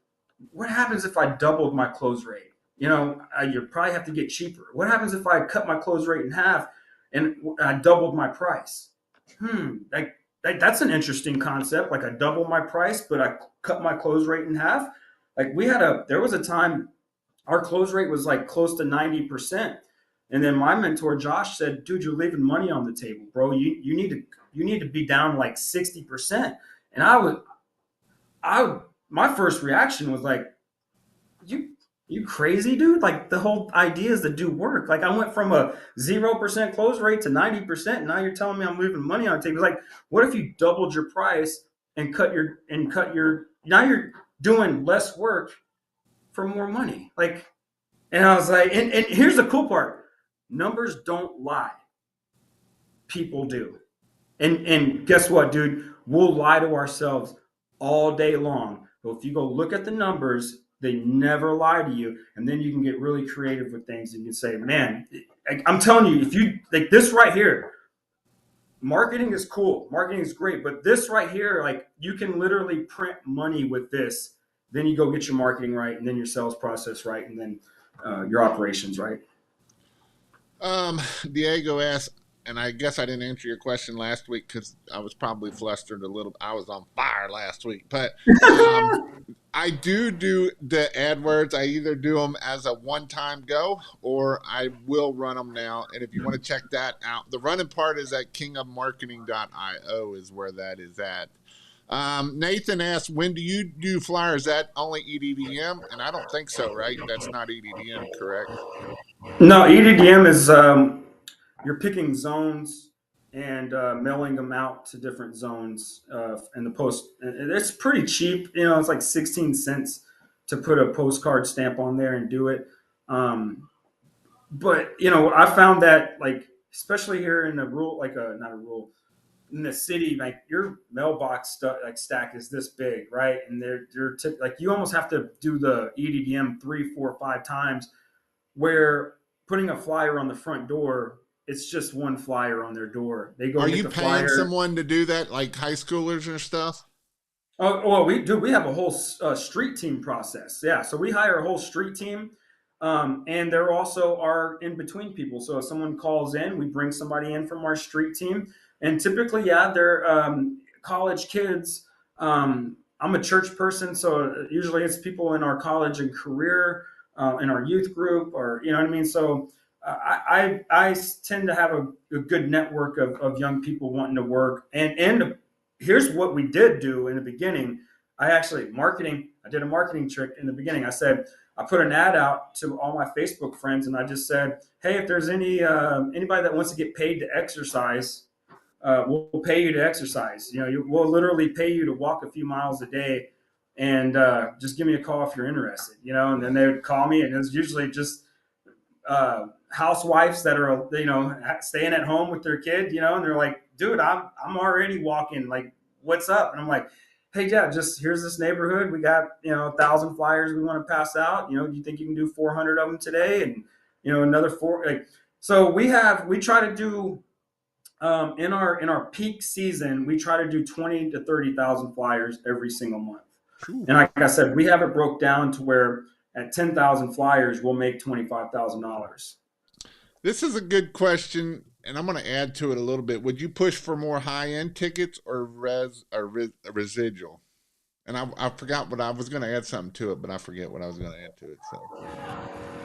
Speaker 2: what happens if I doubled my close rate? You probably have to get cheaper. What happens if I cut my close rate in half and I doubled my price? That's an interesting concept. Like I double my price, but I cut my close rate in half. Like there was a time our close rate was like close to 90%. And then my mentor Josh said, dude, you're leaving money on the table, bro. You need to be down like 60%. And my first reaction was like, you you crazy, dude? Like the whole idea is to do work. Like I went from a 0% close rate to 90%. And now you're telling me I'm leaving money on the table. Like, what if you doubled your price and cut your now you're doing less work for more money? Like, and I was like, and here's the cool part. Numbers don't lie. People do. And guess what, dude? We'll lie to ourselves all day long. But if you go look at the numbers, they never lie to you. And then you can get really creative with things and you can say, man, I'm telling you, if you like this right here, marketing is cool. Marketing is great. But this right here, like you can literally print money with this. Then you go get your marketing right, and then your sales process right, and then your operations right.
Speaker 1: Diego asked, and I guess I didn't answer your question last week because I was probably flustered a little. I was on fire last week, but um, I do the AdWords. I either do them as a one-time go, or I will run them now. And if you want to check that out, the running part is at kingofmarketing.io is where that is at. Nathan asked, when do you do flyers? Is that only EDDM? And I don't think so, right? That's not EDDM, correct?
Speaker 2: No, EDDM is you're picking zones and mailing them out to different zones in the post. And it's pretty cheap. It's like 16 cents to put a postcard stamp on there and do it. But I found that like especially here in the rural, like not a rural, in the city, like your mailbox like stack is this big, right? And like you almost have to do the EDDM 3, 4, 5 times where putting a flyer on the front door, it's just one flyer on their door. They go
Speaker 1: Are
Speaker 2: get
Speaker 1: you
Speaker 2: the
Speaker 1: paying
Speaker 2: flyer.
Speaker 1: someone to do that, like high schoolers and stuff?
Speaker 2: Oh, well, we do. We have a whole street team process. Yeah, so we hire a whole street team, and there also are in between people. So if someone calls in, we bring somebody in from our street team, and typically, yeah, they're college kids. I'm a church person, so usually it's people in our college and career, in our youth group, or you know what I mean. So I tend to have a good network of young people wanting to work, and here's what we did do in the beginning. I did a marketing trick in the beginning. I put an ad out to all my Facebook friends, and I just said, hey, if there's anybody that wants to get paid to exercise, we'll pay you to exercise. We'll literally pay you to walk a few miles a day, and just give me a call if you're interested. And then they would call me, and it's usually just housewives that are staying at home with their kid, and they're like, dude, I'm already walking, like, what's up? And I'm like, hey, yeah, just here's this neighborhood, we got 1,000 flyers we want to pass out. Do you think you can do 400 of them today? And another four, like, so we try to do, in our peak season, we try to do 20 to 30,000 flyers every single month.
Speaker 1: Whew.
Speaker 2: And like I said, we have it broke down to where at 10,000 flyers, we'll make $25,000.
Speaker 1: This is a good question, and I'm going to add to it a little bit. Would you push for more high end tickets or residual? And I forgot what I was going to add something to it, but I forget what I was going to add to it. So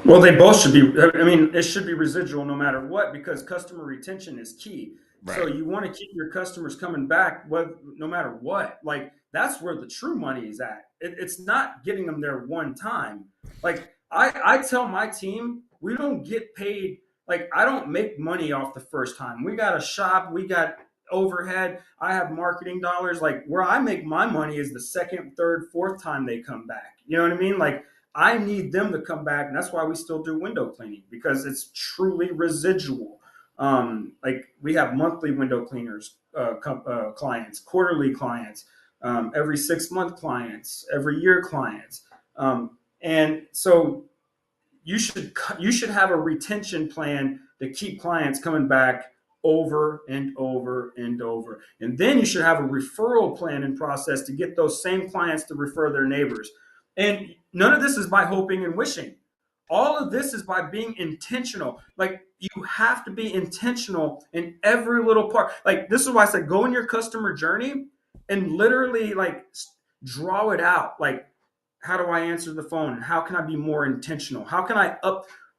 Speaker 2: Well, they both should be. I mean, it should be residual no matter what, because customer retention is key. So
Speaker 1: right.
Speaker 2: you want to keep your customers coming back, no matter what. Like that's where the true money is at. It's not getting them there one time. Like I tell my team, we don't get paid. Like I don't make money off the first time. We got a shop, we got overhead. I have marketing dollars. Like where I make my money is the second, third, fourth time they come back. You know what I mean? Like I need them to come back, and that's why we still do window cleaning, because it's truly residual. Like we have monthly window cleaners, clients, quarterly clients, every 6 month clients, every year clients, and so you should have a retention plan to keep clients coming back over and over and over. And then you should have a referral plan in process to get those same clients to refer their neighbors. And none of this is by hoping and wishing. All of this is by being intentional. Like, you have to be intentional in every little part. Like, this is why I said go in your customer journey and literally like draw it out. Like, how do I answer the phone? How can I be more intentional? How can I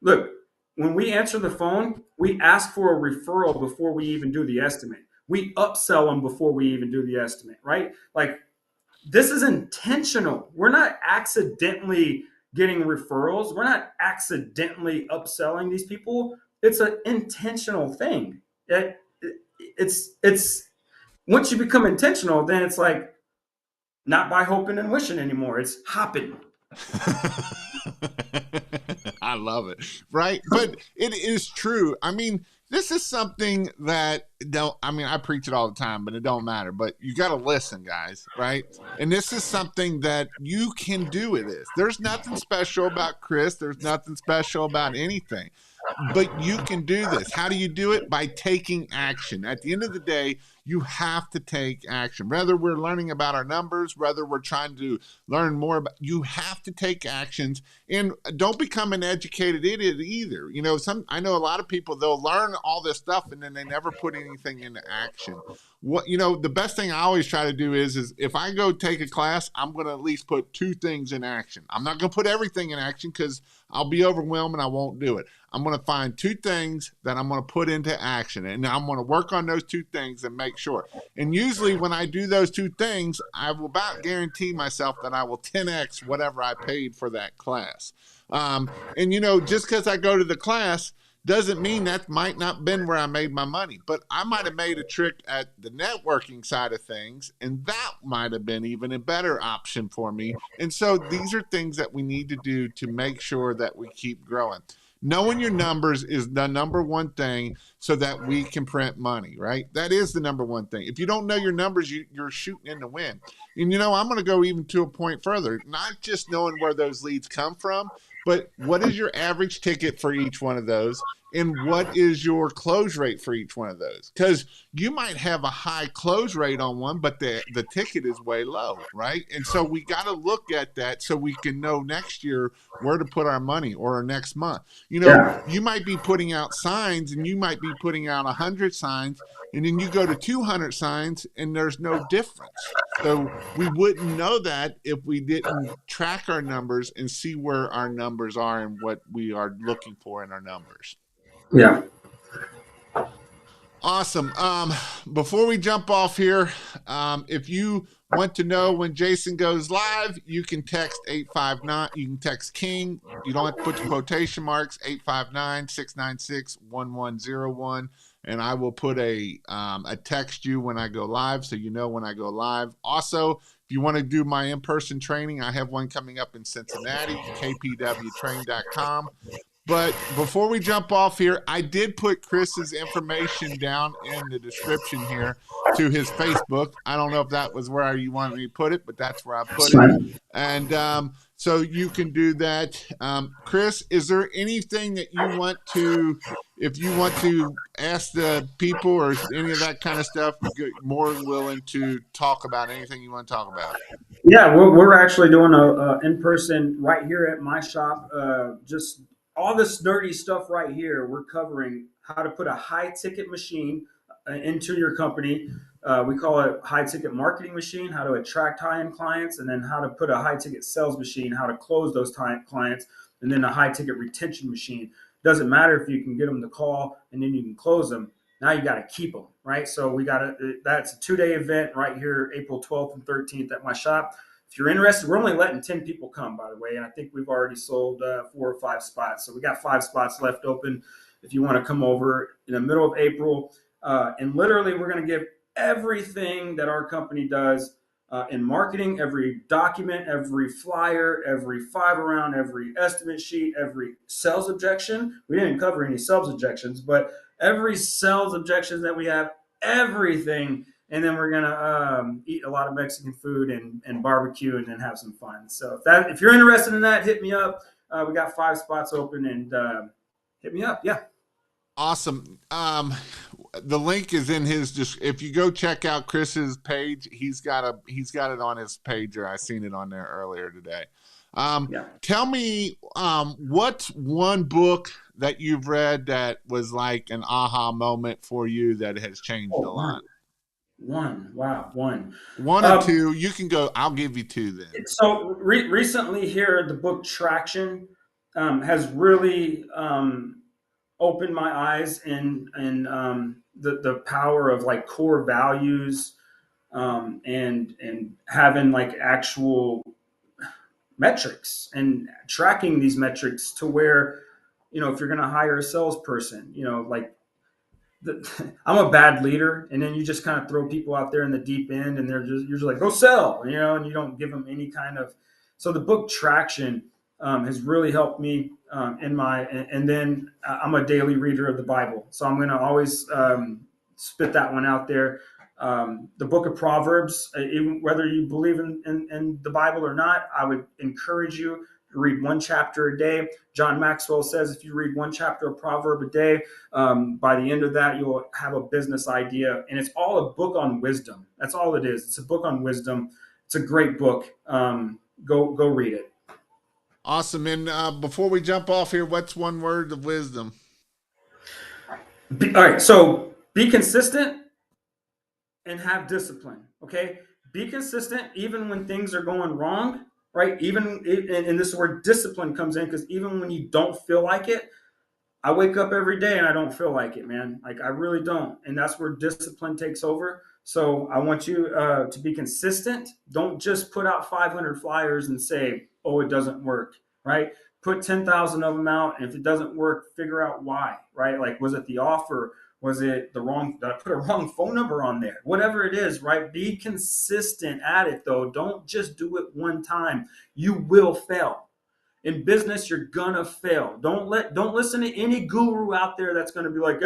Speaker 2: look, when we answer the phone, we ask for a referral before we even do the estimate. We upsell them before we even do the estimate, right? Like, this is intentional. We're not accidentally getting referrals. We're not accidentally upselling these people. It's an intentional thing. It's once you become intentional, then it's like not by hoping and wishing anymore. It's hopping.
Speaker 1: I love it. Right. But it is true. I mean, this is something that don't, I mean, I preach it all the time, but it don't matter. But you got to listen, guys. Right. And this is something that you can do with this. There's nothing special about Chris. There's nothing special about anything. But you can do this. How do you do it? By taking action. At the end of the day, you have to take action. Whether we're learning about our numbers, whether we're trying to learn more about, you have to take actions, and don't become an educated idiot either. You know, I know a lot of people, they'll learn all this stuff and then they never put anything into action. The best thing I always try to do is if I go take a class, I'm going to at least put two things in action. I'm not going to put everything in action because I'll be overwhelmed and I won't do it. I'm going to find two things that I'm going to put into action, and I'm going to work on those two things and make sure. And usually when I do those two things, I will about guarantee myself that I will 10x whatever I paid for that class. Just because I go to the class doesn't mean that might not been where I made my money, but I might have made a trick at the networking side of things, and that might have been even a better option for me. And so these are things that we need to do to make sure that we keep growing. Knowing your numbers is the number one thing so that we can print money, right? That is the number one thing. If you don't know your numbers, you're shooting in the wind. And, I'm going to go even to a point further, not just knowing where those leads come from, but what is your average ticket for each one of those? And what is your close rate for each one of those? Because you might have a high close rate on one, but the ticket is way low, right? And so we got to look at that so we can know next year where to put our money, or next month.
Speaker 2: Yeah.
Speaker 1: You might be putting out signs, and you might be putting out 100 signs, and then you go to 200 signs and there's no difference. So we wouldn't know that if we didn't track our numbers and see where our numbers are and what we are looking for in our numbers.
Speaker 2: Yeah.
Speaker 1: Awesome. Before we jump off here, if you want to know when Jason goes live, you can text 859. You can text King. You don't have to put the quotation marks, 859-696-1101. And I will put a text you when I go live, so you know when I go live. Also, if you want to do my in-person training, I have one coming up in Cincinnati, kpwtrain.com. But before we jump off here, I did put Chris's information down in the description here to his Facebook. I don't know if that was where you wanted me to put it, but that's where I put it. And so you can do that. Chris, is there anything that you want to, if you want to ask the people or any of that kind of stuff, more than willing to talk about anything you want to talk about?
Speaker 2: Yeah, we're actually doing a in-person right here at my shop. Just all this nerdy stuff right here. We're covering how to put a high ticket machine into your company. We call it high ticket marketing machine, how to attract high end clients, and then how to put a high ticket sales machine, how to close those clients, and then a high ticket retention machine. Doesn't matter if you can get them to call and then you can close them. Now you got to keep them, right? So that's a 2-day event right here, April 12th and 13th at my shop. If you're interested, we're only letting 10 people come, by the way. And I think we've already sold 4 or 5 spots. So we got 5 spots left open if you want to come over in the middle of April. And literally, we're going to give everything that our company does in marketing, every document, every flyer, every 5-around, every estimate sheet, every sales objection. We didn't cover any sales objections, but every sales objection that we have, everything. And then we're gonna eat a lot of Mexican food and barbecue, and then have some fun. So if you're interested in that, hit me up. We got 5 spots open, and hit me up. Yeah.
Speaker 1: Awesome. The link is in his. Just if you go check out Chris's page, he's got it on his page, or I seen it on there earlier today.
Speaker 2: Yeah.
Speaker 1: Tell me, what's one book that you've read that was like an aha moment for you that has changed
Speaker 2: Oh,
Speaker 1: a lot?
Speaker 2: one. Wow, one.
Speaker 1: One or
Speaker 2: Um,
Speaker 1: two. You can go. I'll give you two then.
Speaker 2: so recently here, the book Traction has really opened my eyes in the power of like core values, and having like actual metrics and tracking these metrics to where, if you're going to hire a salesperson, like I'm a bad leader, and then you just kind of throw people out there in the deep end, and you're just like, go sell, and you don't give them any kind of. So the book Traction has really helped me in my, and then I'm a daily reader of the Bible, so I'm going to always spit that one out there. The book of Proverbs, even whether you believe in the Bible or not, I would encourage you to read one chapter a day. John Maxwell says if you read one chapter of Proverb a day, by the end of that, you'll have a business idea. And it's all a book on wisdom. That's all it is. It's a book on wisdom. It's a great book. Go read it.
Speaker 1: Awesome. And before we jump off here, what's one word of wisdom?
Speaker 2: All right. So be consistent and have discipline. Okay. Be consistent even when things are going wrong, right? And this is where discipline comes in, because even when you don't feel like it, I wake up every day and I don't feel like it, man. Like I really don't, and that's where discipline takes over. So I want you to be consistent. Don't just put out 500 flyers and say, "Oh, it doesn't work." Right? Put 10,000 of them out, and if it doesn't work, figure out why. Right? Like, was it the offer? Was it the wrong? Did I put a wrong phone number on there? Whatever it is, right? Be consistent at it, though. Don't just do it one time. You will fail in business. You're gonna fail. Don't listen to any guru out there that's gonna be like,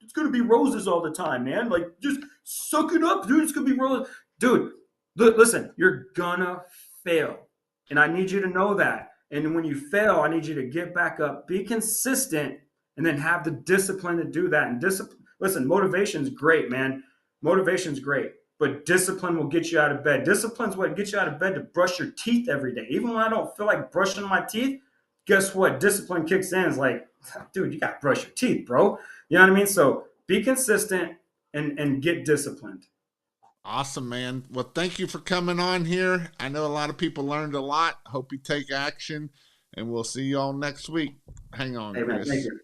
Speaker 2: it's gonna be roses all the time, man. Like, just suck it up, dude. It's gonna be roses. Dude, listen, you're gonna fail, and I need you to know that. And when you fail, I need you to get back up, be consistent, and then have the discipline to do that. And discipline, listen, motivation's great, man. Motivation's great, but discipline will get you out of bed. Discipline's what gets you out of bed to brush your teeth every day. Even when I don't feel like brushing my teeth, guess what? Discipline kicks in. It's like, dude, you got to brush your teeth, bro. You know what I mean? So be consistent and get disciplined.
Speaker 1: Awesome, man. Well, thank you for coming on here. I know a lot of people learned a lot. Hope you take action, and we'll see you all next week. Hang on,
Speaker 2: Hey, man, thank
Speaker 1: Chris.
Speaker 2: you.